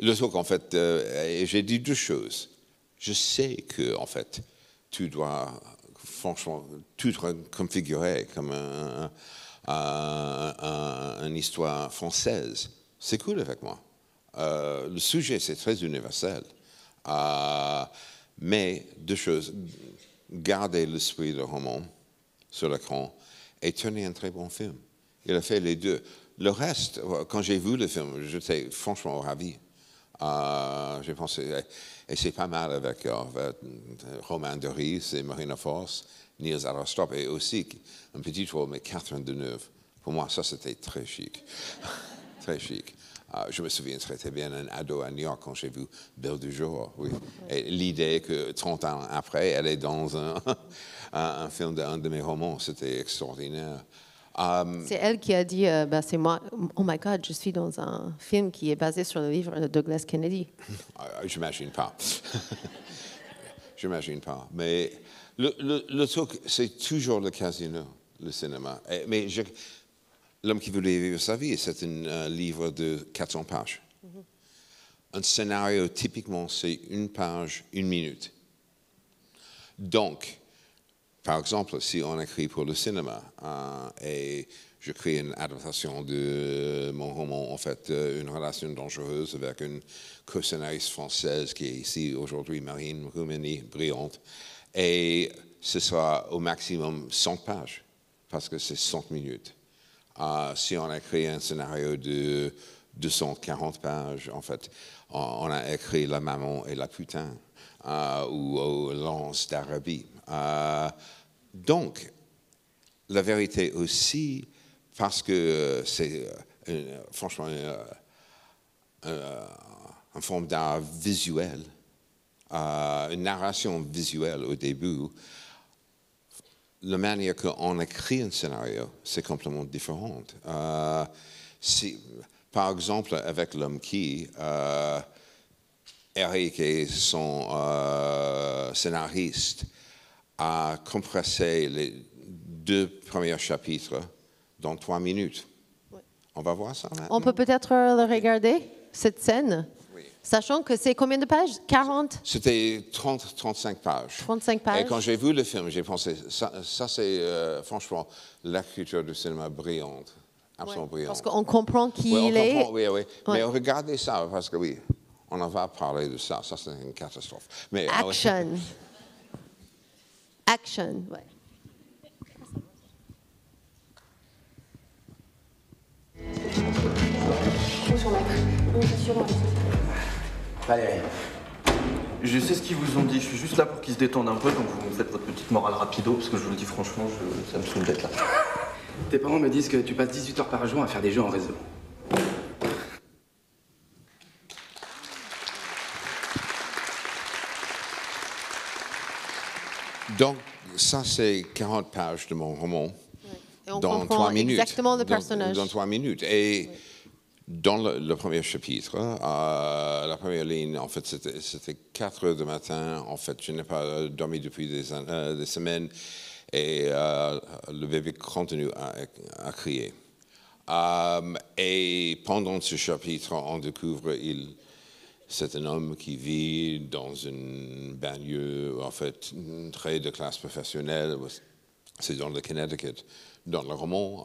Le truc, en fait, j'ai dit deux choses. Je sais que, en fait, tu dois, franchement, tout configurer comme une histoire française. C'est cool avec moi. Le sujet, c'est très universel. Mais deux choses. Garder l'esprit de roman sur l'écran et tourner un très bon film. Il a fait les deux. Le reste, quand j'ai vu le film, j'étais franchement ravi. J'ai pensé, et c'est pas mal avec Romain Duris et Marina Foïs, Niels Arostop, et aussi un petit rôle, mais Catherine Deneuve. Pour moi, ça, c'était très chic. Très chic. Je me souviens très bien d'un ado à New York quand j'ai vu Belle du jour. Oui. Et l'idée que 30 ans après, elle est dans un film d'un de mes romans, c'était extraordinaire. C'est elle qui a dit, c'est moi, oh my God, je suis dans un film qui est basé sur le livre de Douglas Kennedy. J'imagine pas. J'imagine pas. Mais le truc, c'est toujours le casino, le cinéma. Mais L'homme qui voulait vivre sa vie, c'est un livre de 400 pages. Un scénario, typiquement, c'est une page, une minute. Donc, par exemple, si on écrit pour le cinéma et je crée une adaptation de mon roman, en fait, une relation dangereuse avec une co-scénariste française qui est ici aujourd'hui, Marine Roumeny, brillante, et ce sera au maximum 100 pages, parce que c'est 100 minutes. Si on a créé un scénario de 240 pages, en fait, on a écrit La maman et la putain ou Lance d'Arabie. Donc, la vérité aussi, parce que c'est franchement une forme d'art visuel, une narration visuelle au début, la manière qu'on écrit un scénario, c'est complètement différent. Par exemple, avec L'homme qui, Eric et son scénariste a compressé les 2 premiers chapitres dans 3 minutes. Ouais. On va voir ça maintenant. On peut peut-être le regarder, cette scène? Oui. Sachant que c'est combien de pages? 40? C'était 35 pages. 35 pages. Et quand j'ai vu le film, j'ai pensé, ça c'est franchement l'écriture du cinéma brillante. Absolument brillante. Parce qu'on comprend qui il est. Oui. Mais regardez ça, parce que oui, on en va parler de ça. Ça, c'est une catastrophe. Mais, Action. Action, ouais. Valérie, je sais ce qu'ils vous ont dit, je suis juste là pour qu'ils se détendent un peu, donc vous me faites votre petite morale rapido, parce que je vous le dis franchement, ça me saoule d'être là. Tes parents me disent que tu passes 18 heures par jour à faire des jeux en réseau. Donc, ça, c'est 40 pages de mon roman. Oui. Et on dans comprend 3 minutes. Exactement le personnage. Dans 3 minutes. Et dans le premier chapitre, la première ligne, en fait, c'était 4 heures du matin. En fait, je n'ai pas dormi depuis des semaines. Et le bébé continue à crier. Et pendant ce chapitre, on découvre c'est un homme qui vit dans une banlieue, en fait, très de classe professionnelle. C'est dans le Connecticut, dans le roman.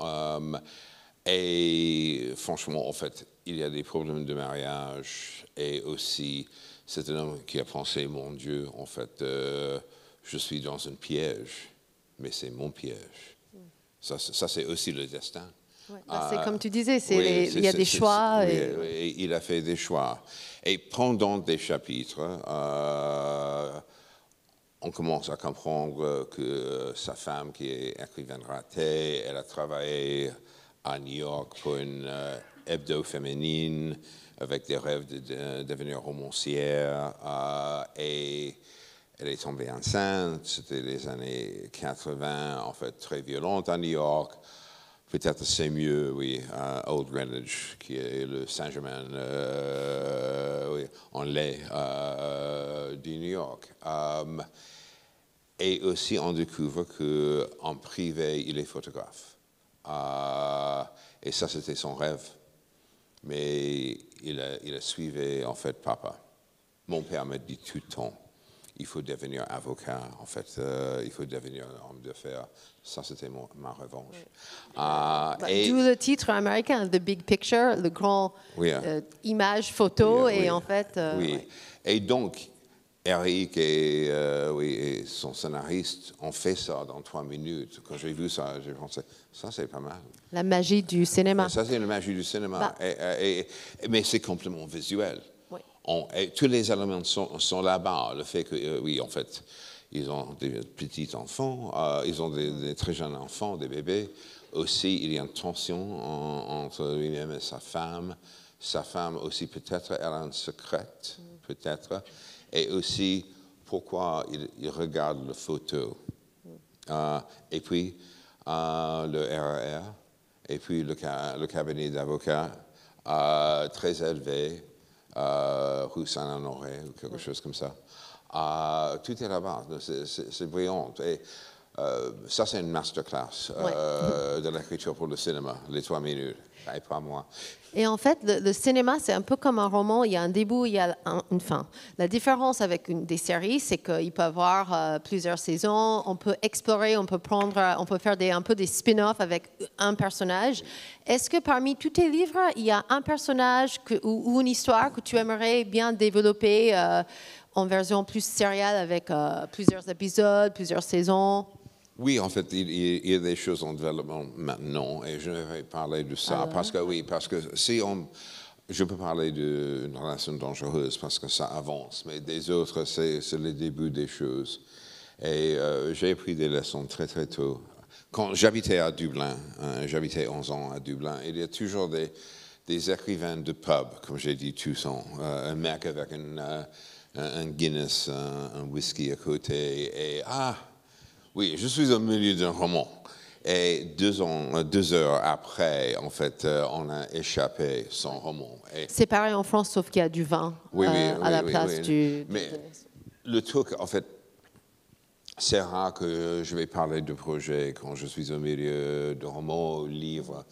Et franchement, en fait, il y a des problèmes de mariage. Et aussi, c'est un homme qui a pensé, mon Dieu, en fait, je suis dans un piège, mais c'est mon piège. Ça c'est aussi le destin. Ouais, c'est comme tu disais, il y a des choix. Oui, il a fait des choix. Et pendant des chapitres, on commence à comprendre que sa femme, qui est écrivaine ratée, elle a travaillé à New York pour une hebdo féminine avec des rêves de devenir romancière. Et elle est tombée enceinte. C'était les années 80, en fait, très violente à New York. Peut-être c'est mieux, oui, à Old Greenwich, qui est le Saint-Germain en lait de New York. Et aussi, on découvre qu'en privé, il est photographe. Et ça, c'était son rêve. Mais il a suivi, en fait, papa. Mon père me dit tout le temps, il faut devenir avocat, en fait, il faut devenir un homme d'affaires. Ça, c'était ma revanche. D'où le titre américain, The Big Picture, le grand image photo, et en fait... oui. Ouais. Et donc, Eric et son scénariste ont fait ça dans 3 minutes. Quand j'ai vu ça, j'ai pensé, ça c'est pas mal. La magie du cinéma. Ça c'est la magie du cinéma. Mais c'est complètement visuel. Oui. Et tous les éléments sont là-bas. Le fait que, oui, en fait, ils ont des petits enfants, ils ont des très jeunes enfants, des bébés. Aussi, il y a une tension entre lui-même et sa femme. Sa femme aussi, peut-être, elle a un secret, peut-être. Et aussi, pourquoi il regarde la photo. Et puis, le RER, et puis le cabinet d'avocats, très élevé, rue Saint-Honoré, ou quelque chose comme ça. Tout est là-bas, c'est brillant. Et ça, c'est une masterclass de l'écriture pour le cinéma, les 3 minutes, et pas moi. Et en fait, le cinéma, c'est un peu comme un roman. Il y a un début, il y a une fin. La différence avec des séries, c'est qu'il peut y avoir plusieurs saisons. On peut explorer, on peut faire un peu des spin-offs avec un personnage. Est-ce que parmi tous tes livres, il y a un personnage ou une histoire que tu aimerais bien développer en version plus sérielle avec plusieurs épisodes, plusieurs saisons? Oui, en fait, il y a des choses en développement maintenant, et je vais parler de ça, parce que si je peux parler d'une relation dangereuse, parce que ça avance, mais des autres, c'est le début des choses. Et j'ai appris des leçons très, très tôt. Quand j'habitais à Dublin, j'habitais 11 ans à Dublin, il y a toujours des écrivains de pub, comme j'ai dit, tous ans. Un mec avec un Guinness, un whisky à côté, et oui, je suis au milieu d'un roman. Et 2 heures après, en fait, on a échappé son roman. C'est pareil en France, sauf qu'il y a du vin à la place du... Mais le truc, en fait, c'est rare que je vais parler de projet quand je suis au milieu de romans ou livres.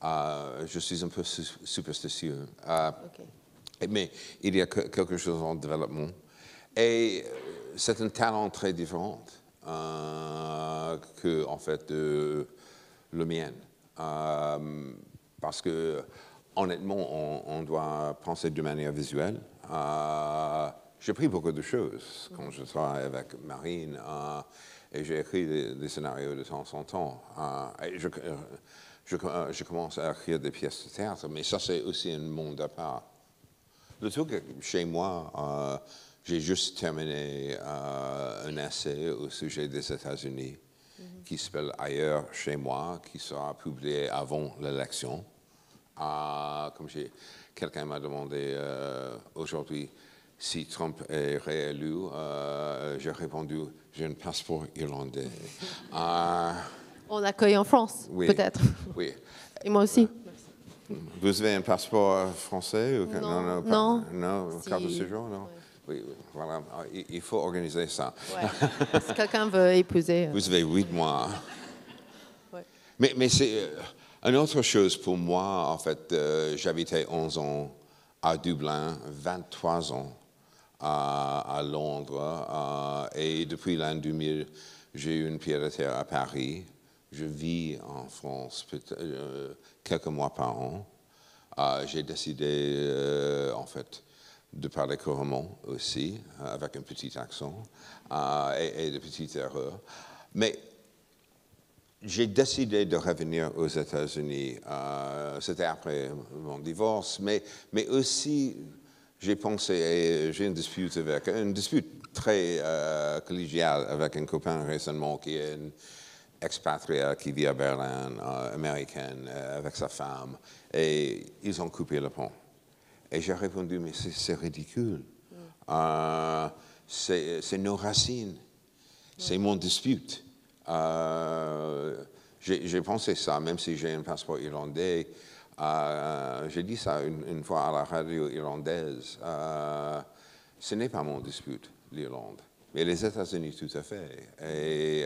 Je suis un peu superstitieux. Mais il y a quelque chose en développement. Et c'est un talent très différent. Que en fait le mien, parce que honnêtement on doit penser de manière visuelle. J'ai appris beaucoup de choses quand je travaille avec Marine et j'ai écrit des scénarios de temps en temps. Et je commence à écrire des pièces de théâtre, mais ça c'est aussi un monde à part. Le truc chez moi. J'ai juste terminé un essai au sujet des États-Unis qui s'appelle Ailleurs chez moi, qui sera publié avant l'élection. Comme quelqu'un m'a demandé aujourd'hui si Trump est réélu, j'ai répondu j'ai un passeport irlandais. On accueille en France, peut-être. Oui. Et moi aussi. Vous avez un passeport français ou Non. Non, carte de séjour, non. Oui, voilà, il faut organiser ça. Ouais. Si quelqu'un veut épouser... Vous avez 8 mois. Ouais. Mais c'est une autre chose pour moi, en fait. J'habitais 11 ans à Dublin, 23 ans à Londres. Et depuis l'an 2000, j'ai eu une pied-à-terre à Paris. Je vis en France quelques mois par an. J'ai décidé, en fait, de parler couramment aussi, avec un petit accent et de petites erreurs. Mais j'ai décidé de revenir aux États-Unis. C'était après mon divorce, mais aussi j'ai pensé, et j'ai une dispute très collégiale avec un copain récemment qui est un expatrié qui vit à Berlin, américaine, avec sa femme, et ils ont coupé le pont. Et j'ai répondu, mais c'est ridicule. C'est nos racines. C'est mon dispute. J'ai pensé ça, même si j'ai un passeport irlandais. J'ai dit ça une fois à la radio irlandaise. Ce n'est pas mon dispute, l'Irlande. Mais les États-Unis, tout à fait. Et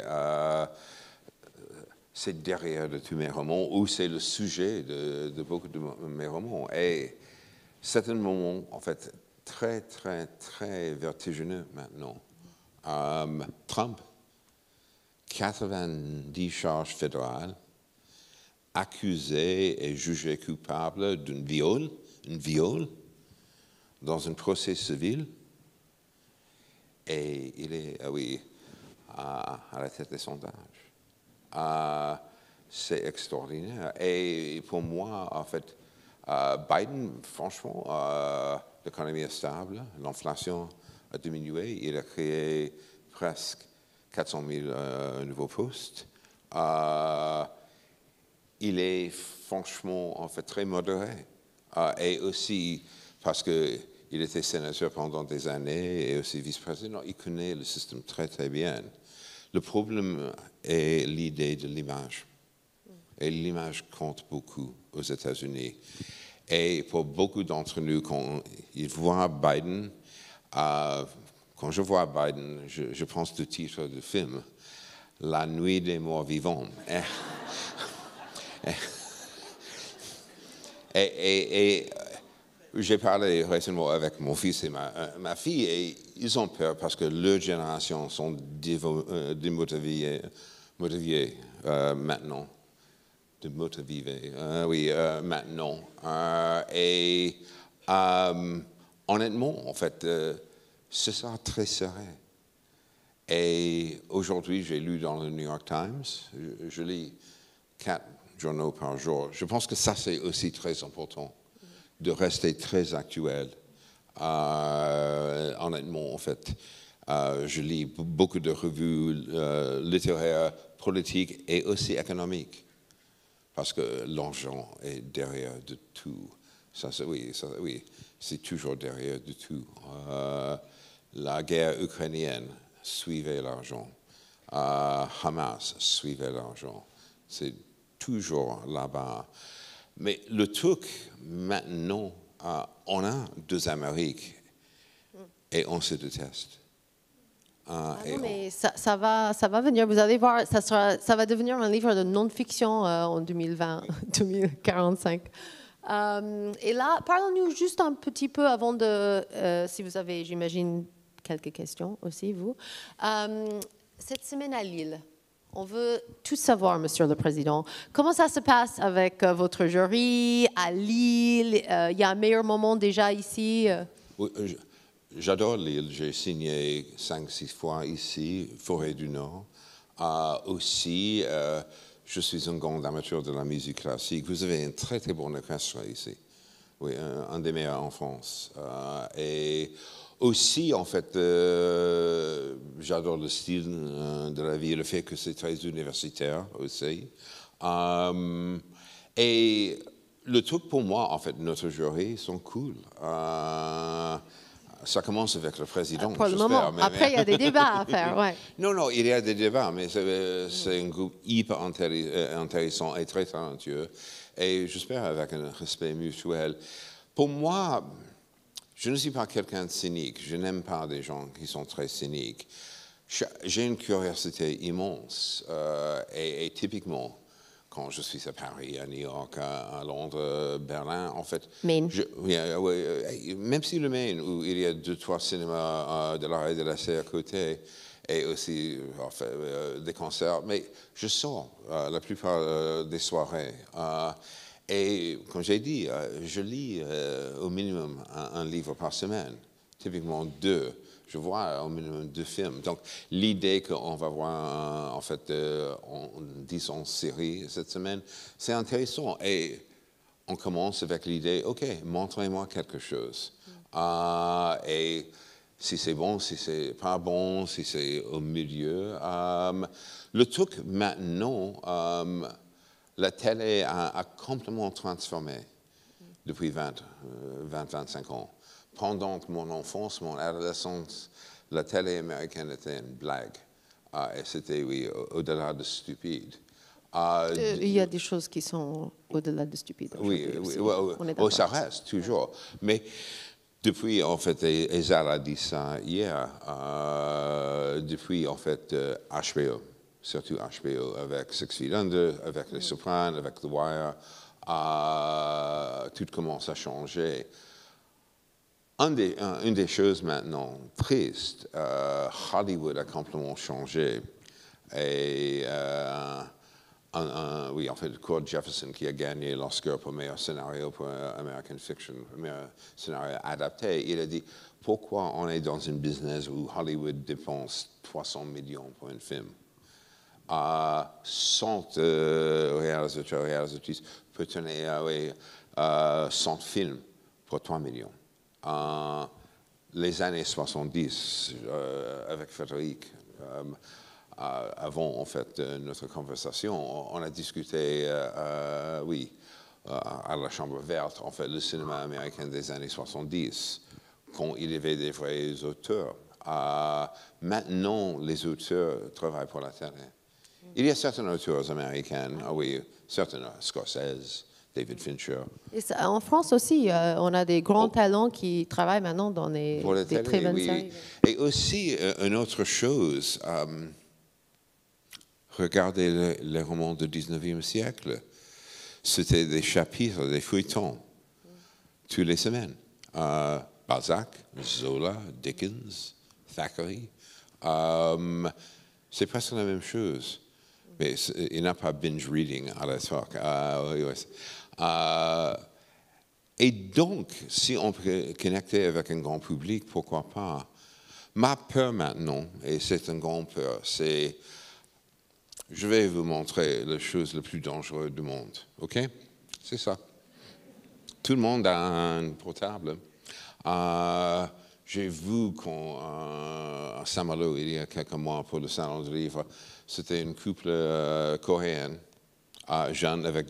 c'est derrière de tous mes romans, ou c'est le sujet de beaucoup de mes romans. Et c'est un moment, en fait, très, très, très vertigineux maintenant. Trump, 90 charges fédérales, accusé et jugé coupable d'un viol, dans un procès civil. Et il est, à la tête des sondages. C'est extraordinaire. Et pour moi, en fait, Biden, franchement, l'économie est stable, l'inflation a diminué, il a créé presque 400 000 nouveaux postes. Il est franchement, en fait, très modéré. Et aussi, parce qu'il était sénateur pendant des années et aussi vice-président, il connaît le système très, très bien. Le problème est l'idée de l'image. Et l'image compte beaucoup aux États-Unis. Et pour beaucoup d'entre nous, quand ils voient Biden, quand je vois Biden, je pense du titre du film, La nuit des morts vivants. Et j'ai parlé récemment avec mon fils et ma fille, et ils ont peur parce que leur génération sont démotivées maintenant. Maintenant. Honnêtement, en fait, ce sera très serré. Et aujourd'hui, j'ai lu dans le New York Times, je lis 4 journaux par jour. Je pense que ça, c'est aussi très important, de rester très actuel. Honnêtement, en fait, je lis beaucoup de revues littéraires, politiques et aussi économiques, parce que l'argent est derrière de tout. Oui, c'est toujours derrière de tout. La guerre ukrainienne suivait l'argent. Hamas suivait l'argent. C'est toujours là-bas. Mais le truc, maintenant, on a 2 Amériques et on se déteste. Non, mais ça va venir. Vous allez voir, ça va devenir un livre de non-fiction en 2020, 2045. Et là, parlons-nous juste un petit peu avant de... si vous avez, j'imagine, quelques questions aussi, vous. Cette semaine à Lille, on veut tout savoir, Monsieur le Président. Comment ça se passe avec votre jury à Lille? Il y a un meilleur moment déjà ici? Oui, j'adore Lille. J'ai signé 5-6 fois ici, Forêt du Nord. Aussi, je suis un grand amateur de la musique classique. Vous avez un très, très bon orchestre ici. Oui, un des meilleurs en France. Et aussi, en fait, j'adore le style de la vie, le fait que c'est très universitaire aussi. Et le truc pour moi, en fait, notre jury sont cool. Ça commence avec le président. Pour le moment. Après, il y a des débats à faire. Ouais. Non, il y a des débats, mais c'est un groupe hyper intéressant et très talentueux. Et j'espère avec un respect mutuel. Pour moi, je ne suis pas quelqu'un de cynique. Je n'aime pas des gens qui sont très cyniques. J'ai une curiosité immense. Et typiquement, quand je suis à Paris, à New York, à Londres, Berlin, en fait... Maine. Même si le Maine, où il y a 2-3 cinémas de l'art et de la à côté, et aussi des concerts, mais je sors la plupart des soirées. Et comme j'ai dit, je lis au minimum un livre par semaine, typiquement 2. Je vois au minimum 2 films. Donc, l'idée qu'on va voir, en fait, 10 séries cette semaine, c'est intéressant. Et on commence avec l'idée, OK, montrez-moi quelque chose. Et si c'est bon, si c'est pas bon, si c'est au milieu. Le truc maintenant, la télé a complètement transformé depuis 20-25 ans. Pendant mon enfance, mon adolescence, la télé américaine était une blague. Et c'était, oui, au-delà de stupide. Il y a des choses qui sont au-delà de stupides. Oui, ça reste toujours. Mais depuis, en fait, et Ezra a dit ça hier, depuis, en fait, HBO, surtout HBO, avec Six Feet Under, avec Les Sopranos, avec The Wire, tout commence à changer. Une des choses maintenant tristes, Hollywood a complètement changé. Et oui, en fait, Cord Jefferson qui a gagné l'Oscar pour meilleur scénario pour American Fiction, meilleur scénario adapté, il a dit pourquoi on est dans une business où Hollywood dépense 300 millions pour un film. 100 réalisateurs et réalisatrices peuvent tourner 100 films pour 3 millions. Les années 70, avec Frédéric, avant en fait notre conversation, on a discuté, oui, à la Chambre verte, en fait, le cinéma américain des années 70, quand il y avait des vrais auteurs. Maintenant, les auteurs travaillent pour la télé. Il y a certains auteurs américains, oui, certains, Scorsese, David Fincher. Et ça, en France aussi, on a des grands talents qui travaillent maintenant dans des très bonnes séries. Et aussi, une autre chose, regardez les romans du 19e siècle. C'était des chapitres, des feuilletons, toutes les semaines. Balzac, Zola, Dickens, Thackeray. C'est presque la même chose. Mais il n'y a pas binge reading à l'époque. Et donc, si on peut connecter avec un grand public, pourquoi pas? Ma peur maintenant, et c'est une grande peur, c'est... Je vais vous montrer la chose la plus dangereuse du monde. OK? C'est ça. Tout le monde a un portable. J'ai vu à Saint-Malo, il y a quelques mois, pour le Salon du Livre, c'était un couple coréen, jeune, avec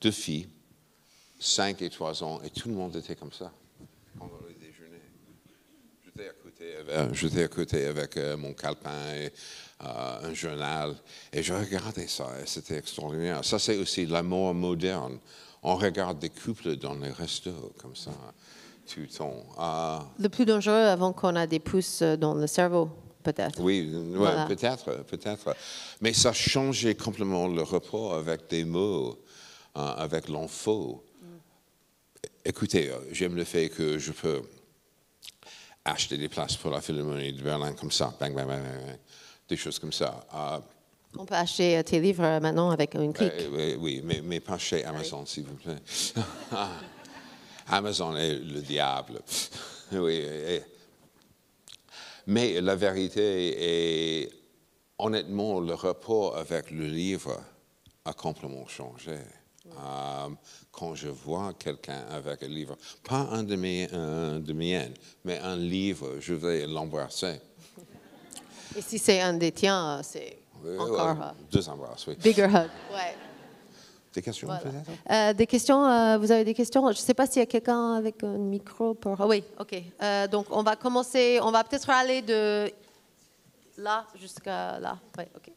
2 filles, 5 et 3 ans, et tout le monde était comme ça pendant le déjeuner. J'étais à côté avec mon calepin et un journal, et je regardais ça, et c'était extraordinaire. Ça, c'est aussi l'amour moderne. On regarde des couples dans les restos, comme ça, tout le temps. Le plus dangereux avant qu'on a des pouces dans le cerveau, peut-être. Oui, Voilà. peut-être. Mais ça changeait complètement le rapport avec des mots, avec l'info. Écoutez, j'aime le fait que je peux acheter des places pour la Philharmonie de Berlin comme ça, bang, bang, bang, bang, des choses comme ça. On peut acheter tes livres maintenant avec un clic. Oui, mais pas chez Amazon, s'il vous plaît. Amazon est le diable. Oui. Mais la vérité est, honnêtement, le rapport avec le livre a complètement changé. Quand je vois quelqu'un avec un livre, pas un de mien, mais un livre, je vais l'embrasser. Et si c'est un des tiens, c'est encore... 2 embrasses, oui. Bigger hug. Ouais. Des questions, Voilà. peut-être? Des questions, vous avez des questions? Je ne sais pas s'il y a quelqu'un avec un micro. Ah oui, OK. Donc, on va commencer, on va peut-être aller de là jusqu'à là. Oui, OK.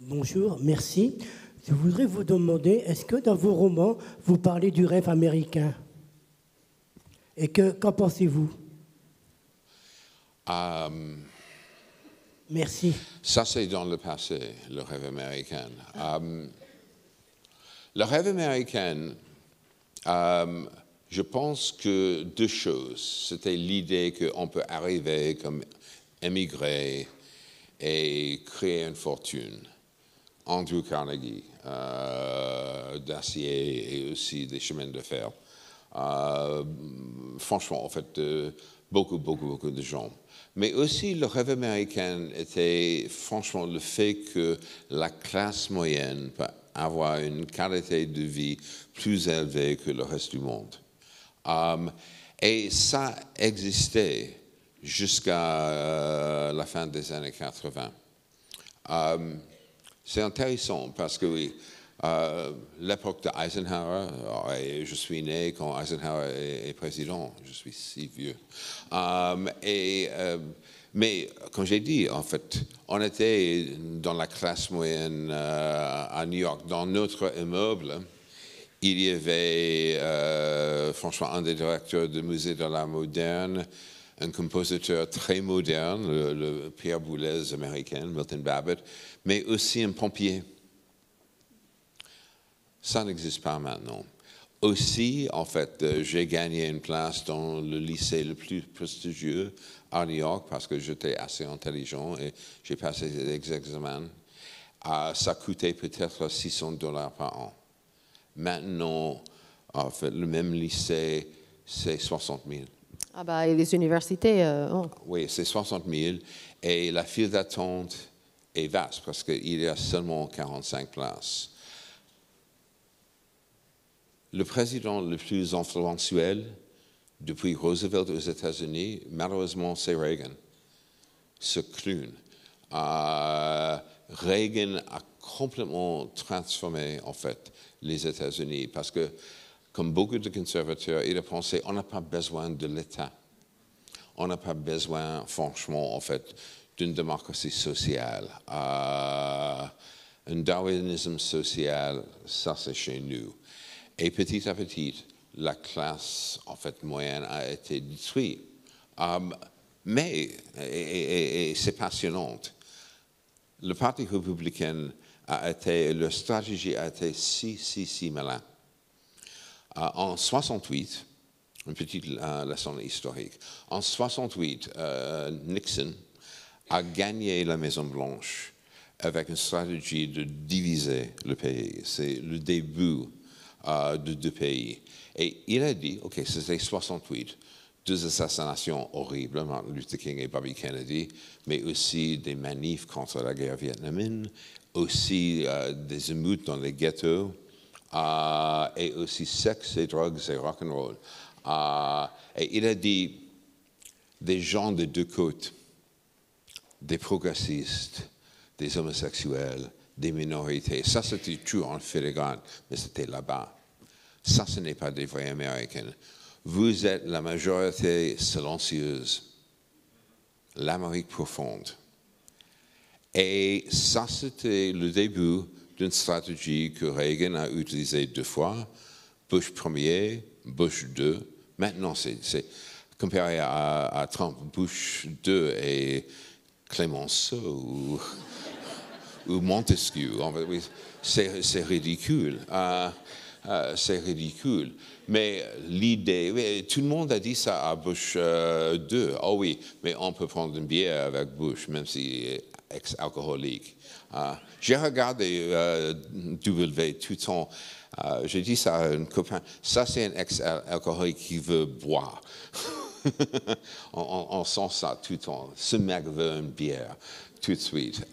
Bonjour, merci. Je voudrais vous demander, est-ce que dans vos romans, vous parlez du rêve américain? Et qu'en pensez-vous? Merci. Ça, c'est dans le passé, le rêve américain. Le rêve américain, je pense que 2 choses. C'était l'idée qu'on peut arriver comme émigré et créer une fortune. Andrew Carnegie, d'acier et aussi des chemins de fer. Franchement, en fait, beaucoup de gens. Mais aussi, le rêve américain était franchement le fait que la classe moyenne peut avoir une qualité de vie plus élevée que le reste du monde. Et ça existait jusqu'à la fin des années 80. C'est intéressant parce que oui, l'époque d'Eisenhower, et je suis né quand Eisenhower est président, je suis si vieux. Mais, comme j'ai dit, en fait, on était dans la classe moyenne à New York. Dans notre immeuble, il y avait, franchement, un des directeurs du musée de l'art moderne, un compositeur très moderne, le Pierre Boulez américain, Milton Babbitt, mais aussi un pompier. Ça n'existe pas maintenant. Aussi, en fait, j'ai gagné une place dans le lycée le plus prestigieux à New York parce que j'étais assez intelligent et j'ai passé des examens. Ça coûtait peut-être $600 par an. Maintenant, en fait, le même lycée, c'est 60 000. Ah bah, et les universités, Oui, c'est 60 000. Et la file d'attente est vaste parce qu'il y a seulement 45 places. Le président le plus influentiel depuis Roosevelt aux États-Unis, malheureusement, c'est Reagan, ce clown. Reagan a complètement transformé, en fait, les États-Unis parce que, comme beaucoup de conservateurs, il a pensé on n'a pas besoin de l'État. On n'a pas besoin, franchement, en fait, d'une démocratie sociale. Un darwinisme social, ça c'est chez nous. Et petit à petit, la classe, en fait, moyenne a été détruite. Mais, et c'est passionnant, le Parti républicain leur stratégie a été si malin. En 68, une petite leçon historique, en 68, Nixon a gagné la Maison-Blanche avec une stratégie de diviser le pays. C'est le début de deux pays. Et il a dit, OK, c'était 68, deux assassinations horribles, Martin Luther King et Bobby Kennedy, mais aussi des manifs contre la guerre vietnamienne, aussi des émeutes dans les ghettos, et aussi sexe et drogues et rock'n'roll. Et il a dit, des gens de deux côtes, des progressistes, des homosexuels, des minorités, ça c'était toujours en filigrane, mais c'était là-bas. Ça, ce n'est pas des vrais Américains. Vous êtes la majorité silencieuse, l'Amérique profonde. Et ça, c'était le début d'une stratégie que Reagan a utilisée 2 fois, Bush Ier, Bush II. Maintenant, c'est comparé à Trump, Bush II et Clemenceau ou Montesquieu. C'est ridicule. C'est ridicule. Mais l'idée, tout le monde a dit ça à Bush II. Oh oui, mais on peut prendre une bière avec Bush, même s'il est ex-alcoolique. J'ai regardé W tout le temps. J'ai dit ça à un copain. Ça, c'est un ex-alcoolique qui veut boire. on sent ça tout le temps. Ce mec veut une bière tout de suite.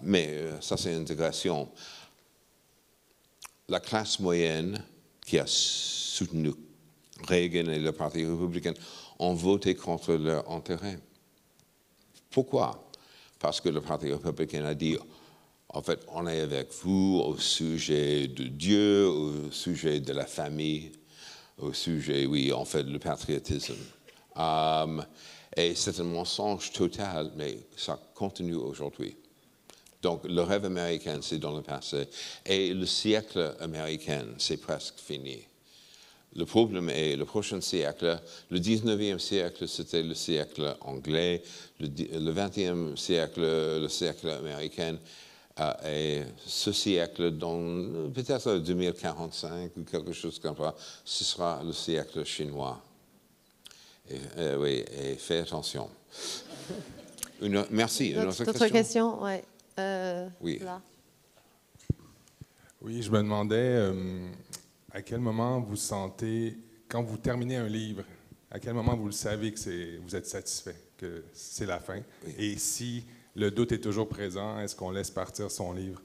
Mais ça, c'est une digression. La classe moyenne qui a soutenu Reagan et le Parti républicain ont voté contre leurs intérêts. Pourquoi? Parce que le Parti républicain a dit, en fait, on est avec vous au sujet de Dieu, au sujet de la famille, au sujet, oui, en fait, le patriotisme. Et c'est un mensonge total, mais ça continue aujourd'hui. Donc, le rêve américain, c'est dans le passé. Et le siècle américain, c'est presque fini. Le problème est, le prochain siècle, le 19e siècle, c'était le siècle anglais. Le 20e siècle, le siècle américain. Et ce siècle, dans peut-être 2045 ou quelque chose comme ça, ce sera le siècle chinois. Oui, et faites attention. Merci. Une autre question? Ouais. Oui. Là. Oui, je me demandais à quel moment vous sentez, quand vous terminez un livre, à quel moment vous le savez que vous êtes satisfait, que c'est la fin? Oui. Et si le doute est toujours présent, est-ce qu'on laisse partir son livre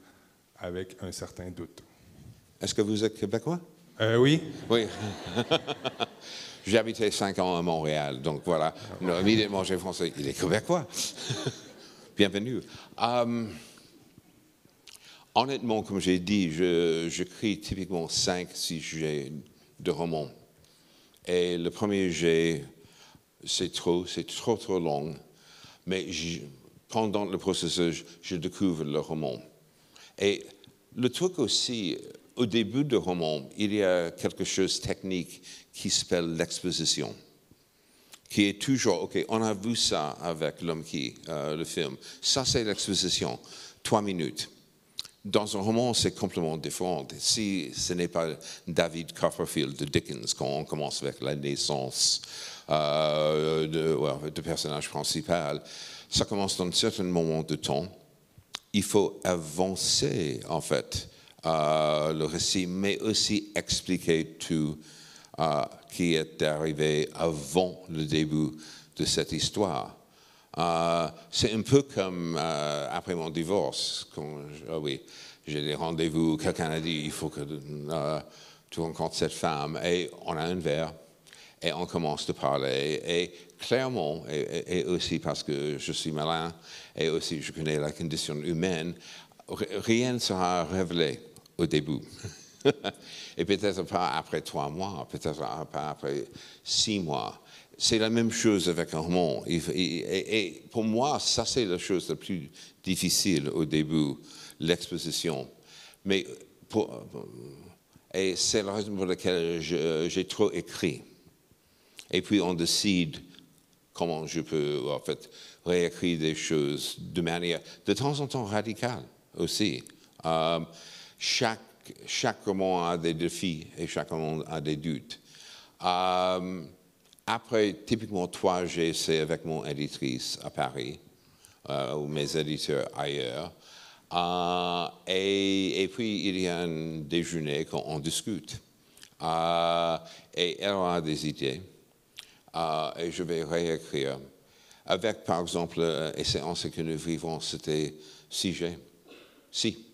avec un certain doute? Est-ce que vous êtes québécois? Oui. Oui. J'ai habité 5 ans à Montréal, donc voilà. Immédiatement, j'ai pensé, il est québécois. Bienvenue. Honnêtement, comme j'ai dit, j'écris typiquement 5-6 jets de romans. Et le premier jet, c'est trop long. Mais pendant le processus, je découvre le roman. Et le truc aussi, au début du roman, il y a quelque chose de technique qui s'appelle l'exposition, qui est toujours, OK, on a vu ça avec L'Homme qui, le film. Ça, c'est l'exposition, 3 minutes. Dans un roman, c'est complètement différent. Si ce n'est pas David Copperfield de Dickens, quand on commence avec la naissance du personnage principal, ça commence dans un certain moment de temps. Il faut avancer, en fait, le récit, mais aussi expliquer tout qui est arrivé avant le début de cette histoire. C'est un peu comme après mon divorce, quand j'ai des rendez-vous, quelqu'un a dit il faut que tu rencontres cette femme, et on a un verre, et on commence à parler, et clairement, et aussi parce que je suis malin, et aussi je connais la condition humaine, rien ne sera révélé au début. Et peut-être pas après 3 mois, peut-être pas après 6 mois. C'est la même chose avec un roman. Et pour moi, ça c'est la chose la plus difficile au début, l'exposition. Mais et c'est la raison pour laquelle j'ai trop écrit. Et puis on décide comment je peux en fait réécrire des choses de manière de temps en temps radicale aussi. Chaque roman a des défis et chaque roman a des doutes. Après, typiquement, 3G, c'est avec mon éditrice à Paris, ou mes éditeurs ailleurs. Et puis, il y a un déjeuner quand on discute. Et elle a des idées. Et je vais réécrire. Avec, par exemple, et c'est en ce que nous vivons, c'était 6G. Si.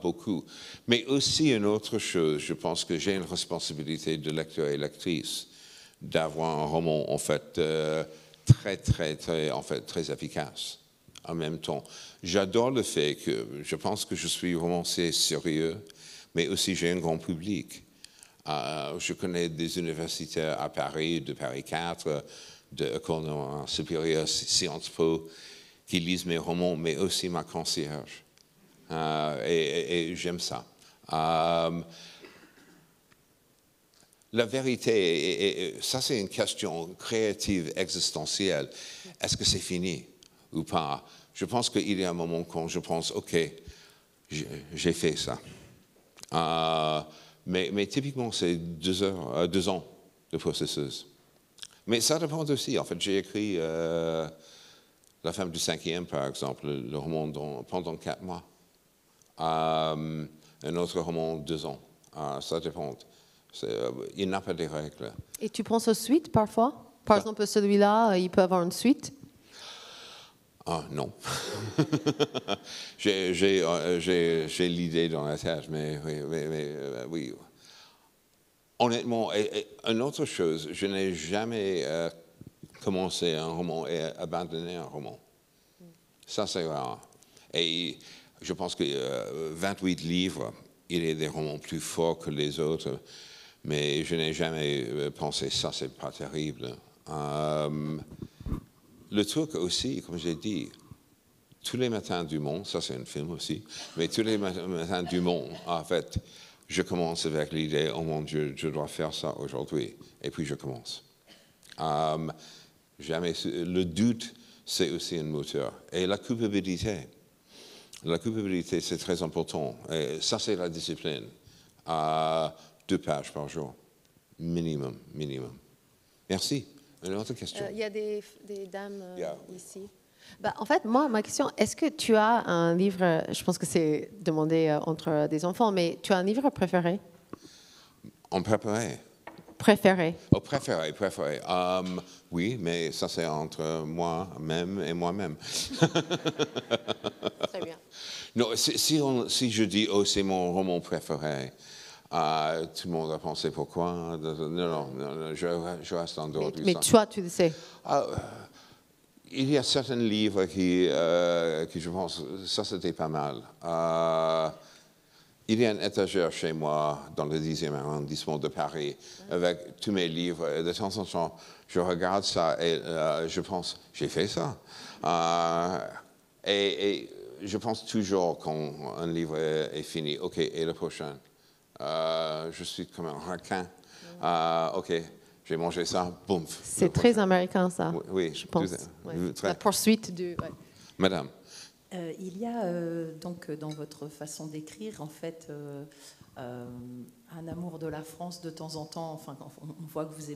Beaucoup. Mais aussi une autre chose, je pense que j'ai une responsabilité de lecteur et lectrice d'avoir un roman en fait très efficace en même temps. J'adore le fait que je pense que je suis romancier sérieux, mais aussi j'ai un grand public. Je connais des universitaires à Paris, de Paris 4, de l'École supérieure Sciences Po, qui lisent mes romans, mais aussi ma concierge. Et j'aime ça. La vérité, ça c'est une question créative, existentielle. Est-ce que c'est fini ou pas? Je pense qu'il y a un moment quand je pense, OK, j'ai fait ça. Mais typiquement, c'est 2 ans de processus. Mais ça dépend aussi. En fait, j'ai écrit La femme du 5e, par exemple, le roman pendant 4 mois. Un autre roman, 2 ans. Ça dépend. Il n'y a pas de règles. Et tu penses aux suites parfois? Par exemple, celui-là, il peut avoir une suite? Non. J'ai l'idée dans la tête, mais oui. Honnêtement, une autre chose, je n'ai jamais commencé un roman et abandonné un roman. Ça, c'est rare. Et je pense que 28 livres, il y a des romans plus forts que les autres, mais je n'ai jamais pensé ça, c'est pas terrible. Le truc aussi, comme j'ai dit, tous les matins du monde, ça c'est un film aussi, mais tous les matins du monde, en fait, je commence avec l'idée, oh mon Dieu, je dois faire ça aujourd'hui, et puis je commence. Le doute, c'est aussi un moteur. Et la culpabilité. La culpabilité, c'est très important. Et ça, c'est la discipline. 2 pages par jour. Minimum. Merci. Une autre question? Il y a des dames ici. En fait, moi, ma question, est-ce que tu as un livre, je pense que c'est demandé entre des enfants, mais tu as un livre préféré? En préparé? Préféré. Oh, préféré. Oui, mais ça, c'est entre moi-même et moi-même. Très bien. Non, si je dis, oh, c'est mon roman préféré, tout le monde a pensé pourquoi. Non, je reste en dehors du Mais toi, tu le sais. Il y a certains livres qui je pense, ça c'était pas mal. Il y a une étagère chez moi dans le 10e arrondissement de Paris avec tous mes livres. Et de temps en temps, je regarde ça et je pense, j'ai fait ça. Et je pense toujours quand un livre est fini, OK, et le prochain? Je suis comme un requin. OK, j'ai mangé ça, boum. C'est très américain, ça, oui, je pense. La poursuite du... Ouais. Madame. Il y a donc dans votre façon d'écrire, en fait, un amour de la France de temps en temps. Enfin, on voit que vous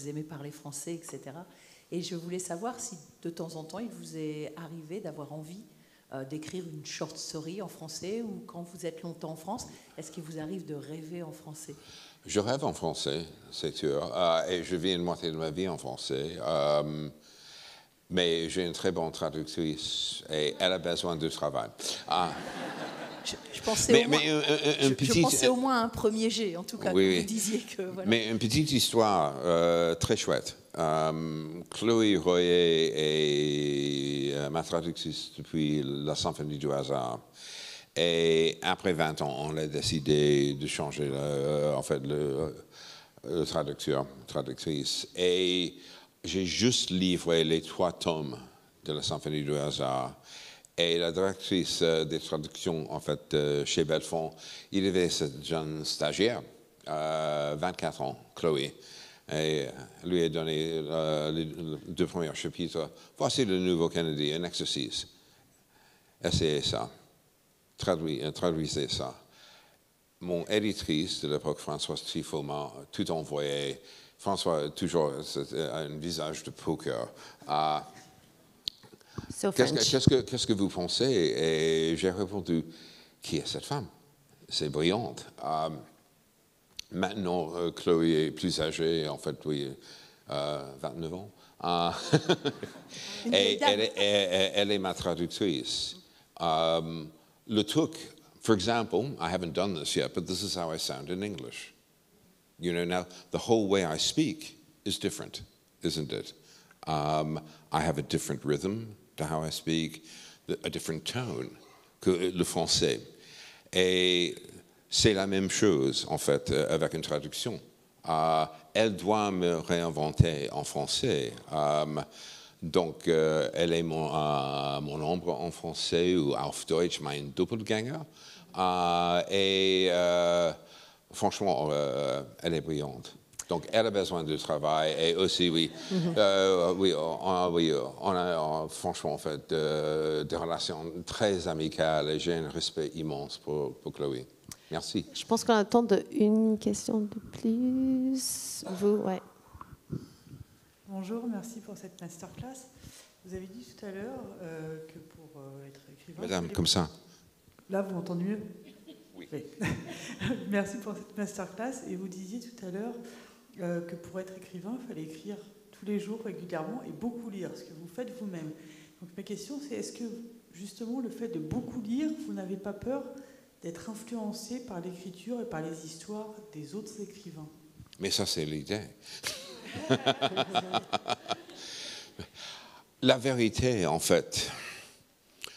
aimez parler français, etc. Et je voulais savoir si de temps en temps il vous est arrivé d'avoir envie d'écrire une short story en français, ou quand vous êtes longtemps en France, est-ce qu'il vous arrive de rêver en français? Je rêve en français, c'est sûr, et je vis une moitié de ma vie en français. Mais j'ai une très bonne traductrice et elle a besoin de travail. Je pensais au moins à un premier jet, en tout cas, oui, vous disiez que... Voilà. Mais une petite histoire très chouette. Chloé Royer est ma traductrice depuis la Symphonie du hasard. Et après 20 ans, on a décidé de changer le traductrice. Et j'ai juste livré les 3 tomes de la Symphonie du hasard. Et la directrice des traductions, en fait, chez Belfond, il y avait cette jeune stagiaire, 24 ans, Chloé. Et lui a donné les 2 premiers chapitres. Voici le nouveau Kennedy, un exercice. Essayez ça. Traduisez ça. Mon éditrice de l'époque, Françoise Trifot, m'a tout envoyé. François, toujours, un visage de poker. Qu'est-ce que vous pensez? Et j'ai répondu, qui est cette femme? C'est brillante. Maintenant, Chloé est plus âgée, en fait, oui, 29 ans. Et elle est ma traductrice. Le truc, for example, I haven't done this yet, but this is how I sound in English. You know, now the whole way I speak is different, isn't it? I have a different rhythm to how I speak, a different tone que le français. Et c'est la même chose, en fait, avec une traduction. Elle doit me réinventer en français. Donc, elle est mon ombre en français, ou auf Deutsch mein Doppelgänger. Franchement, elle est brillante. Donc, elle a besoin de travail. Et aussi, oui, on a franchement, en fait, des relations très amicales. Et j'ai un respect immense pour Chloé. Merci. Je pense qu'on attend une question de plus. Vous, ouais. Bonjour, merci pour cette masterclass. Vous avez dit tout à l'heure que pour être écrivain... Madame, comme ça. Là, vous m'entendez mieux? Oui. Merci pour cette masterclass. Et vous disiez tout à l'heure que pour être écrivain, il fallait écrire tous les jours régulièrement et beaucoup lire, ce que vous faites vous-même. Donc ma question, c'est est-ce que justement le fait de beaucoup lire, vous n'avez pas peur d'être influencé par l'écriture et par les histoires des autres écrivains? Mais ça, c'est l'idée. La vérité, en fait,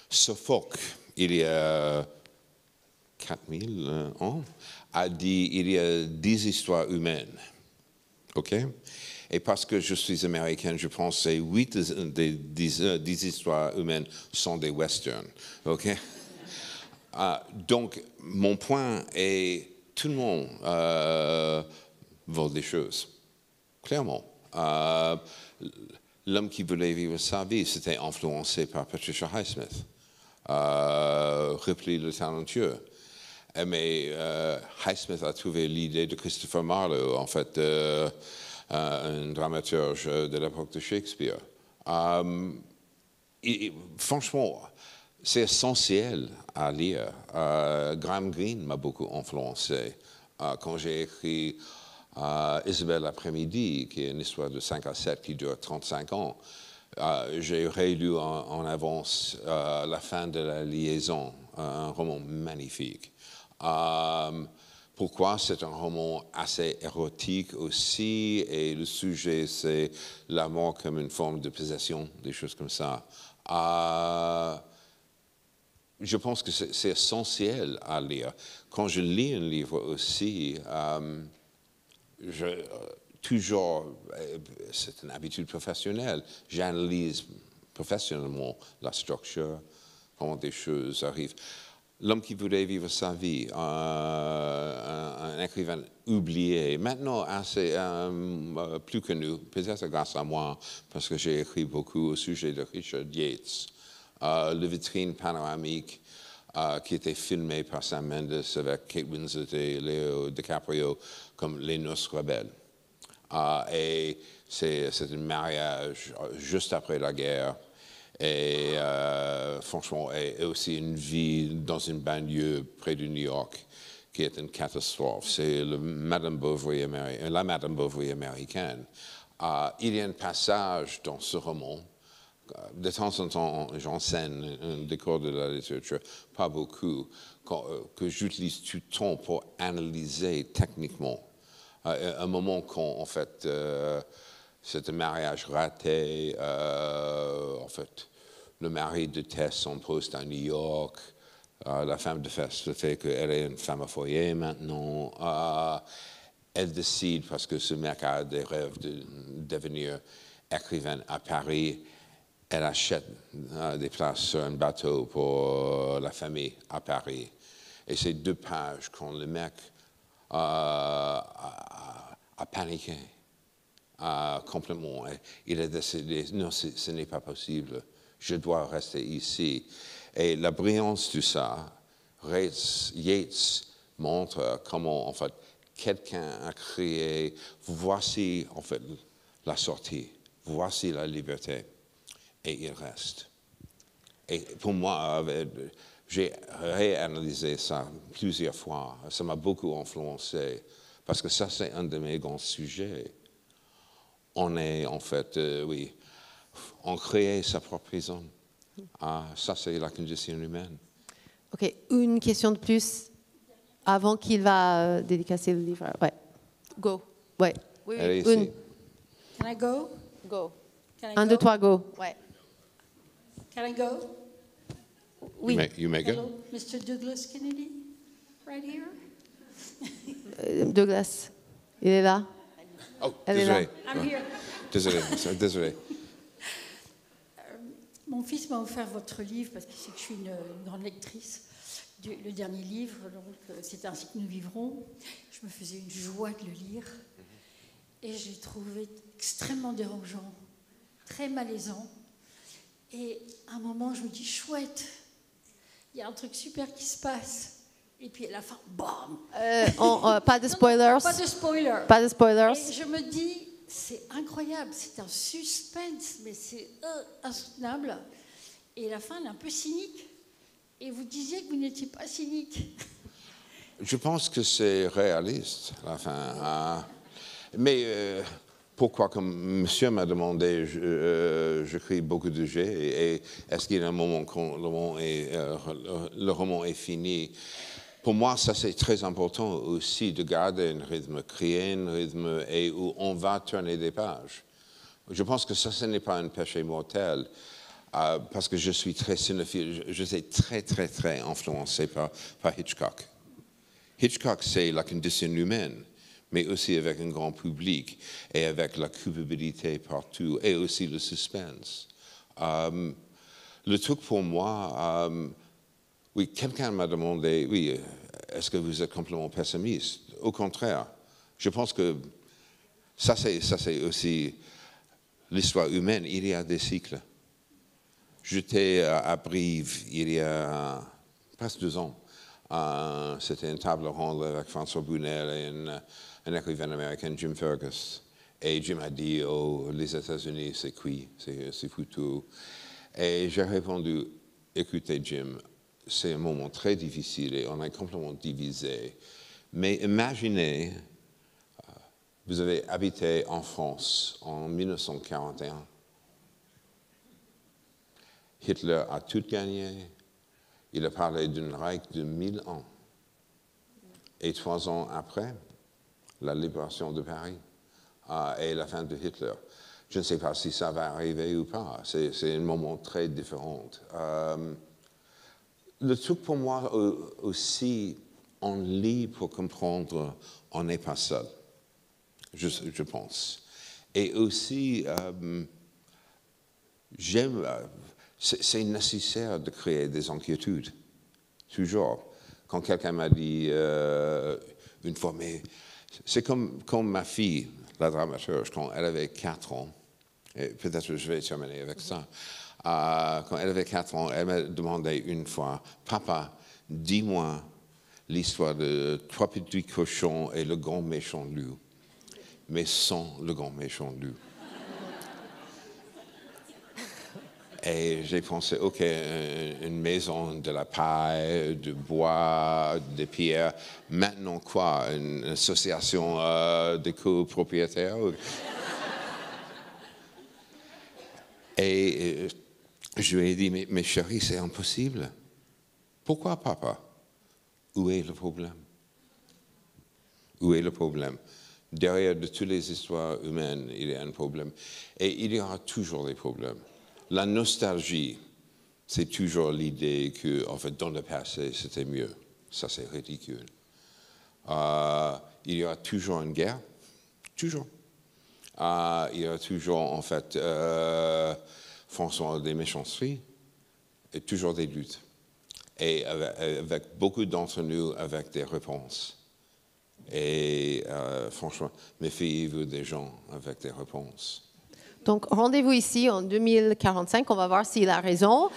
Sophocle, il y a 4000 ans, a dit il y a 10 histoires humaines. OK? Et parce que je suis américain, je pense que 8 des 10 histoires humaines sont des westerns. OK? Donc, mon point est, tout le monde vole des choses. Clairement. L'homme qui voulait vivre sa vie, c'était influencé par Patricia Highsmith. Ripley le talentueux. Mais Highsmith a trouvé l'idée de Christopher Marlowe, en fait, un dramaturge de l'époque de Shakespeare. Franchement, c'est essentiel à lire. Graham Greene m'a beaucoup influencé. Quand j'ai écrit Isabelle l'après-midi, qui est une histoire de 5 à 7 qui dure 35 ans, j'ai rélu en avance La fin de la liaison, un roman magnifique. Pourquoi? C'est un roman assez érotique aussi, et le sujet, c'est l'amour comme une forme de possession, des choses comme ça. je pense que c'est essentiel à lire. Quand je lis un livre aussi, toujours, c'est une habitude professionnelle, j'analyse professionnellement la structure, comment des choses arrivent. L'homme qui voulait vivre sa vie, un écrivain oublié, maintenant assez plus connu, peut-être grâce à moi, parce que j'ai écrit beaucoup au sujet de Richard Yates. Le vitrine panoramique qui était filmé par Sam Mendes avec Kate Winslet et Leo DiCaprio comme Les Noces rebelles. Et c'est un mariage juste après la guerre. Et franchement, et aussi une vie dans une banlieue près de New York qui est une catastrophe. C'est la Madame Bovary américaine. Il y a un passage dans ce roman. De temps en temps, j'enseigne des cours de la littérature, pas beaucoup, que j'utilise tout le temps pour analyser techniquement. Un moment quand, en fait, c'est un mariage raté. En fait, le mari déteste son poste à New York. La femme déteste le fait qu'elle est une femme à foyer maintenant. Elle décide, parce que ce mec a des rêves de devenir écrivain à Paris, elle achète des places sur un bateau pour la famille à Paris. Et c'est 2 pages quand le mec a paniqué complètement. Il a décidé, non, ce n'est pas possible, je dois rester ici. Et la brillance de ça, Yates montre comment, en fait, quelqu'un a créé, voici, en fait, la sortie, voici la liberté. Et il reste. Et pour moi, j'ai réanalysé ça plusieurs fois. Ça m'a beaucoup influencé. Parce que ça, c'est un de mes grands sujets. On est, en fait, oui, on crée sa propre prison. Ça, c'est la condition humaine. OK. Une question de plus avant qu'il va dédicacer le livre. Ouais. Go. Ouais. Oui, Allez, une. Can I go? Go. Can I 1, go? 2, 3, go. Ouais. Can I go? Oui. You may go. Hello, Mr. Douglas Kennedy, right here. Douglas, il est là. Oh, Elle est désolé. là. I'm here. Désolé. Mon fils m'a offert votre livre parce qu'il sait que je suis une grande lectrice. Le dernier livre, donc c'est ainsi que nous vivrons. Je me faisais une joie de le lire et je l'ai trouvé extrêmement dérangeant, très malaisant. Et à un moment, je me dis chouette, il y a un truc super qui se passe. Et puis à la fin, bam. Pas de spoilers. Pas de spoilers. Pas de spoilers. Et je me dis, c'est incroyable, c'est un suspense, mais c'est insoutenable. Et la fin, elle est un peu cynique. Et vous disiez que vous n'étiez pas cynique. Je pense que c'est réaliste, à la fin. Mais pourquoi, comme monsieur m'a demandé, j'écris beaucoup de jets, et est-ce qu'il y a un moment quand le roman est fini? Pour moi, ça c'est très important aussi de garder un rythme, créer un rythme et où on va tourner des pages. Je pense que ça, ce n'est pas un péché mortel, parce que je suis très cinéphile, je suis très, très, très influencé par Hitchcock. Hitchcock, c'est la condition humaine, mais aussi avec un grand public et avec la culpabilité partout et aussi le suspense. Le truc pour moi, oui, quelqu'un m'a demandé, oui, est-ce que vous êtes complètement pessimiste? Au contraire, je pense que ça c'est aussi l'histoire humaine. Il y a des cycles. J'étais à Brive il y a presque 2 ans. C'était une table ronde avec François Brunel et un écrivain américain, Jim Fergus. Et Jim a dit, oh, les États-Unis, c'est cuit, c'est foutu. Et j'ai répondu, écoutez, Jim, c'est un moment très difficile et on est complètement divisé. Mais imaginez, vous avez habité en France en 1941. Hitler a tout gagné. Il a parlé d'un Reich de 1000 ans. Et 3 ans après, la libération de Paris et la fin de Hitler. Je ne sais pas si ça va arriver ou pas. C'est un moment très différent. Le truc pour moi aussi, on lit pour comprendre, on n'est pas seul, je pense. Et aussi, c'est nécessaire de créer des inquiétudes, toujours. Quand quelqu'un m'a dit une fois, mais c'est comme ma fille, la dramaturge, quand elle avait 4 ans, et peut-être que je vais terminer avec ça, quand elle avait 4 ans, elle m'a demandé une fois, papa, dis-moi l'histoire de 3 petits cochons et le grand méchant loup, mais sans le grand méchant loup. Et j'ai pensé, OK, une maison de la paille, de bois, de pierres. Maintenant quoi? Une association de copropriétaires? Et je lui ai dit, mais chérie, c'est impossible. Pourquoi, papa? Où est le problème? Où est le problème? Derrière de toutes les histoires humaines, il y a un problème. Et il y aura toujours des problèmes. La nostalgie, c'est toujours l'idée que, en fait, dans le passé, c'était mieux. Ça, c'est ridicule. Il y aura toujours une guerre, toujours. Il y aura toujours, en fait, franchement, des méchancetés et toujours des luttes. Et avec beaucoup d'entre nous, avec des réponses. Et franchement, méfiez-vous des gens avec des réponses. Donc, rendez-vous ici en 2045. On va voir s'il a raison,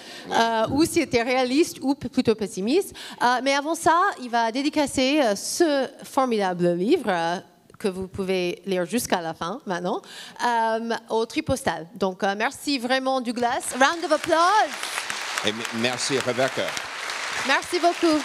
ou s'il était réaliste ou plutôt pessimiste. Mais avant ça, il va dédicacer ce formidable livre que vous pouvez lire jusqu'à la fin, maintenant, au Tripostal. Donc, merci vraiment, Douglas. Round of applause. Et merci, Rebecca. Merci beaucoup.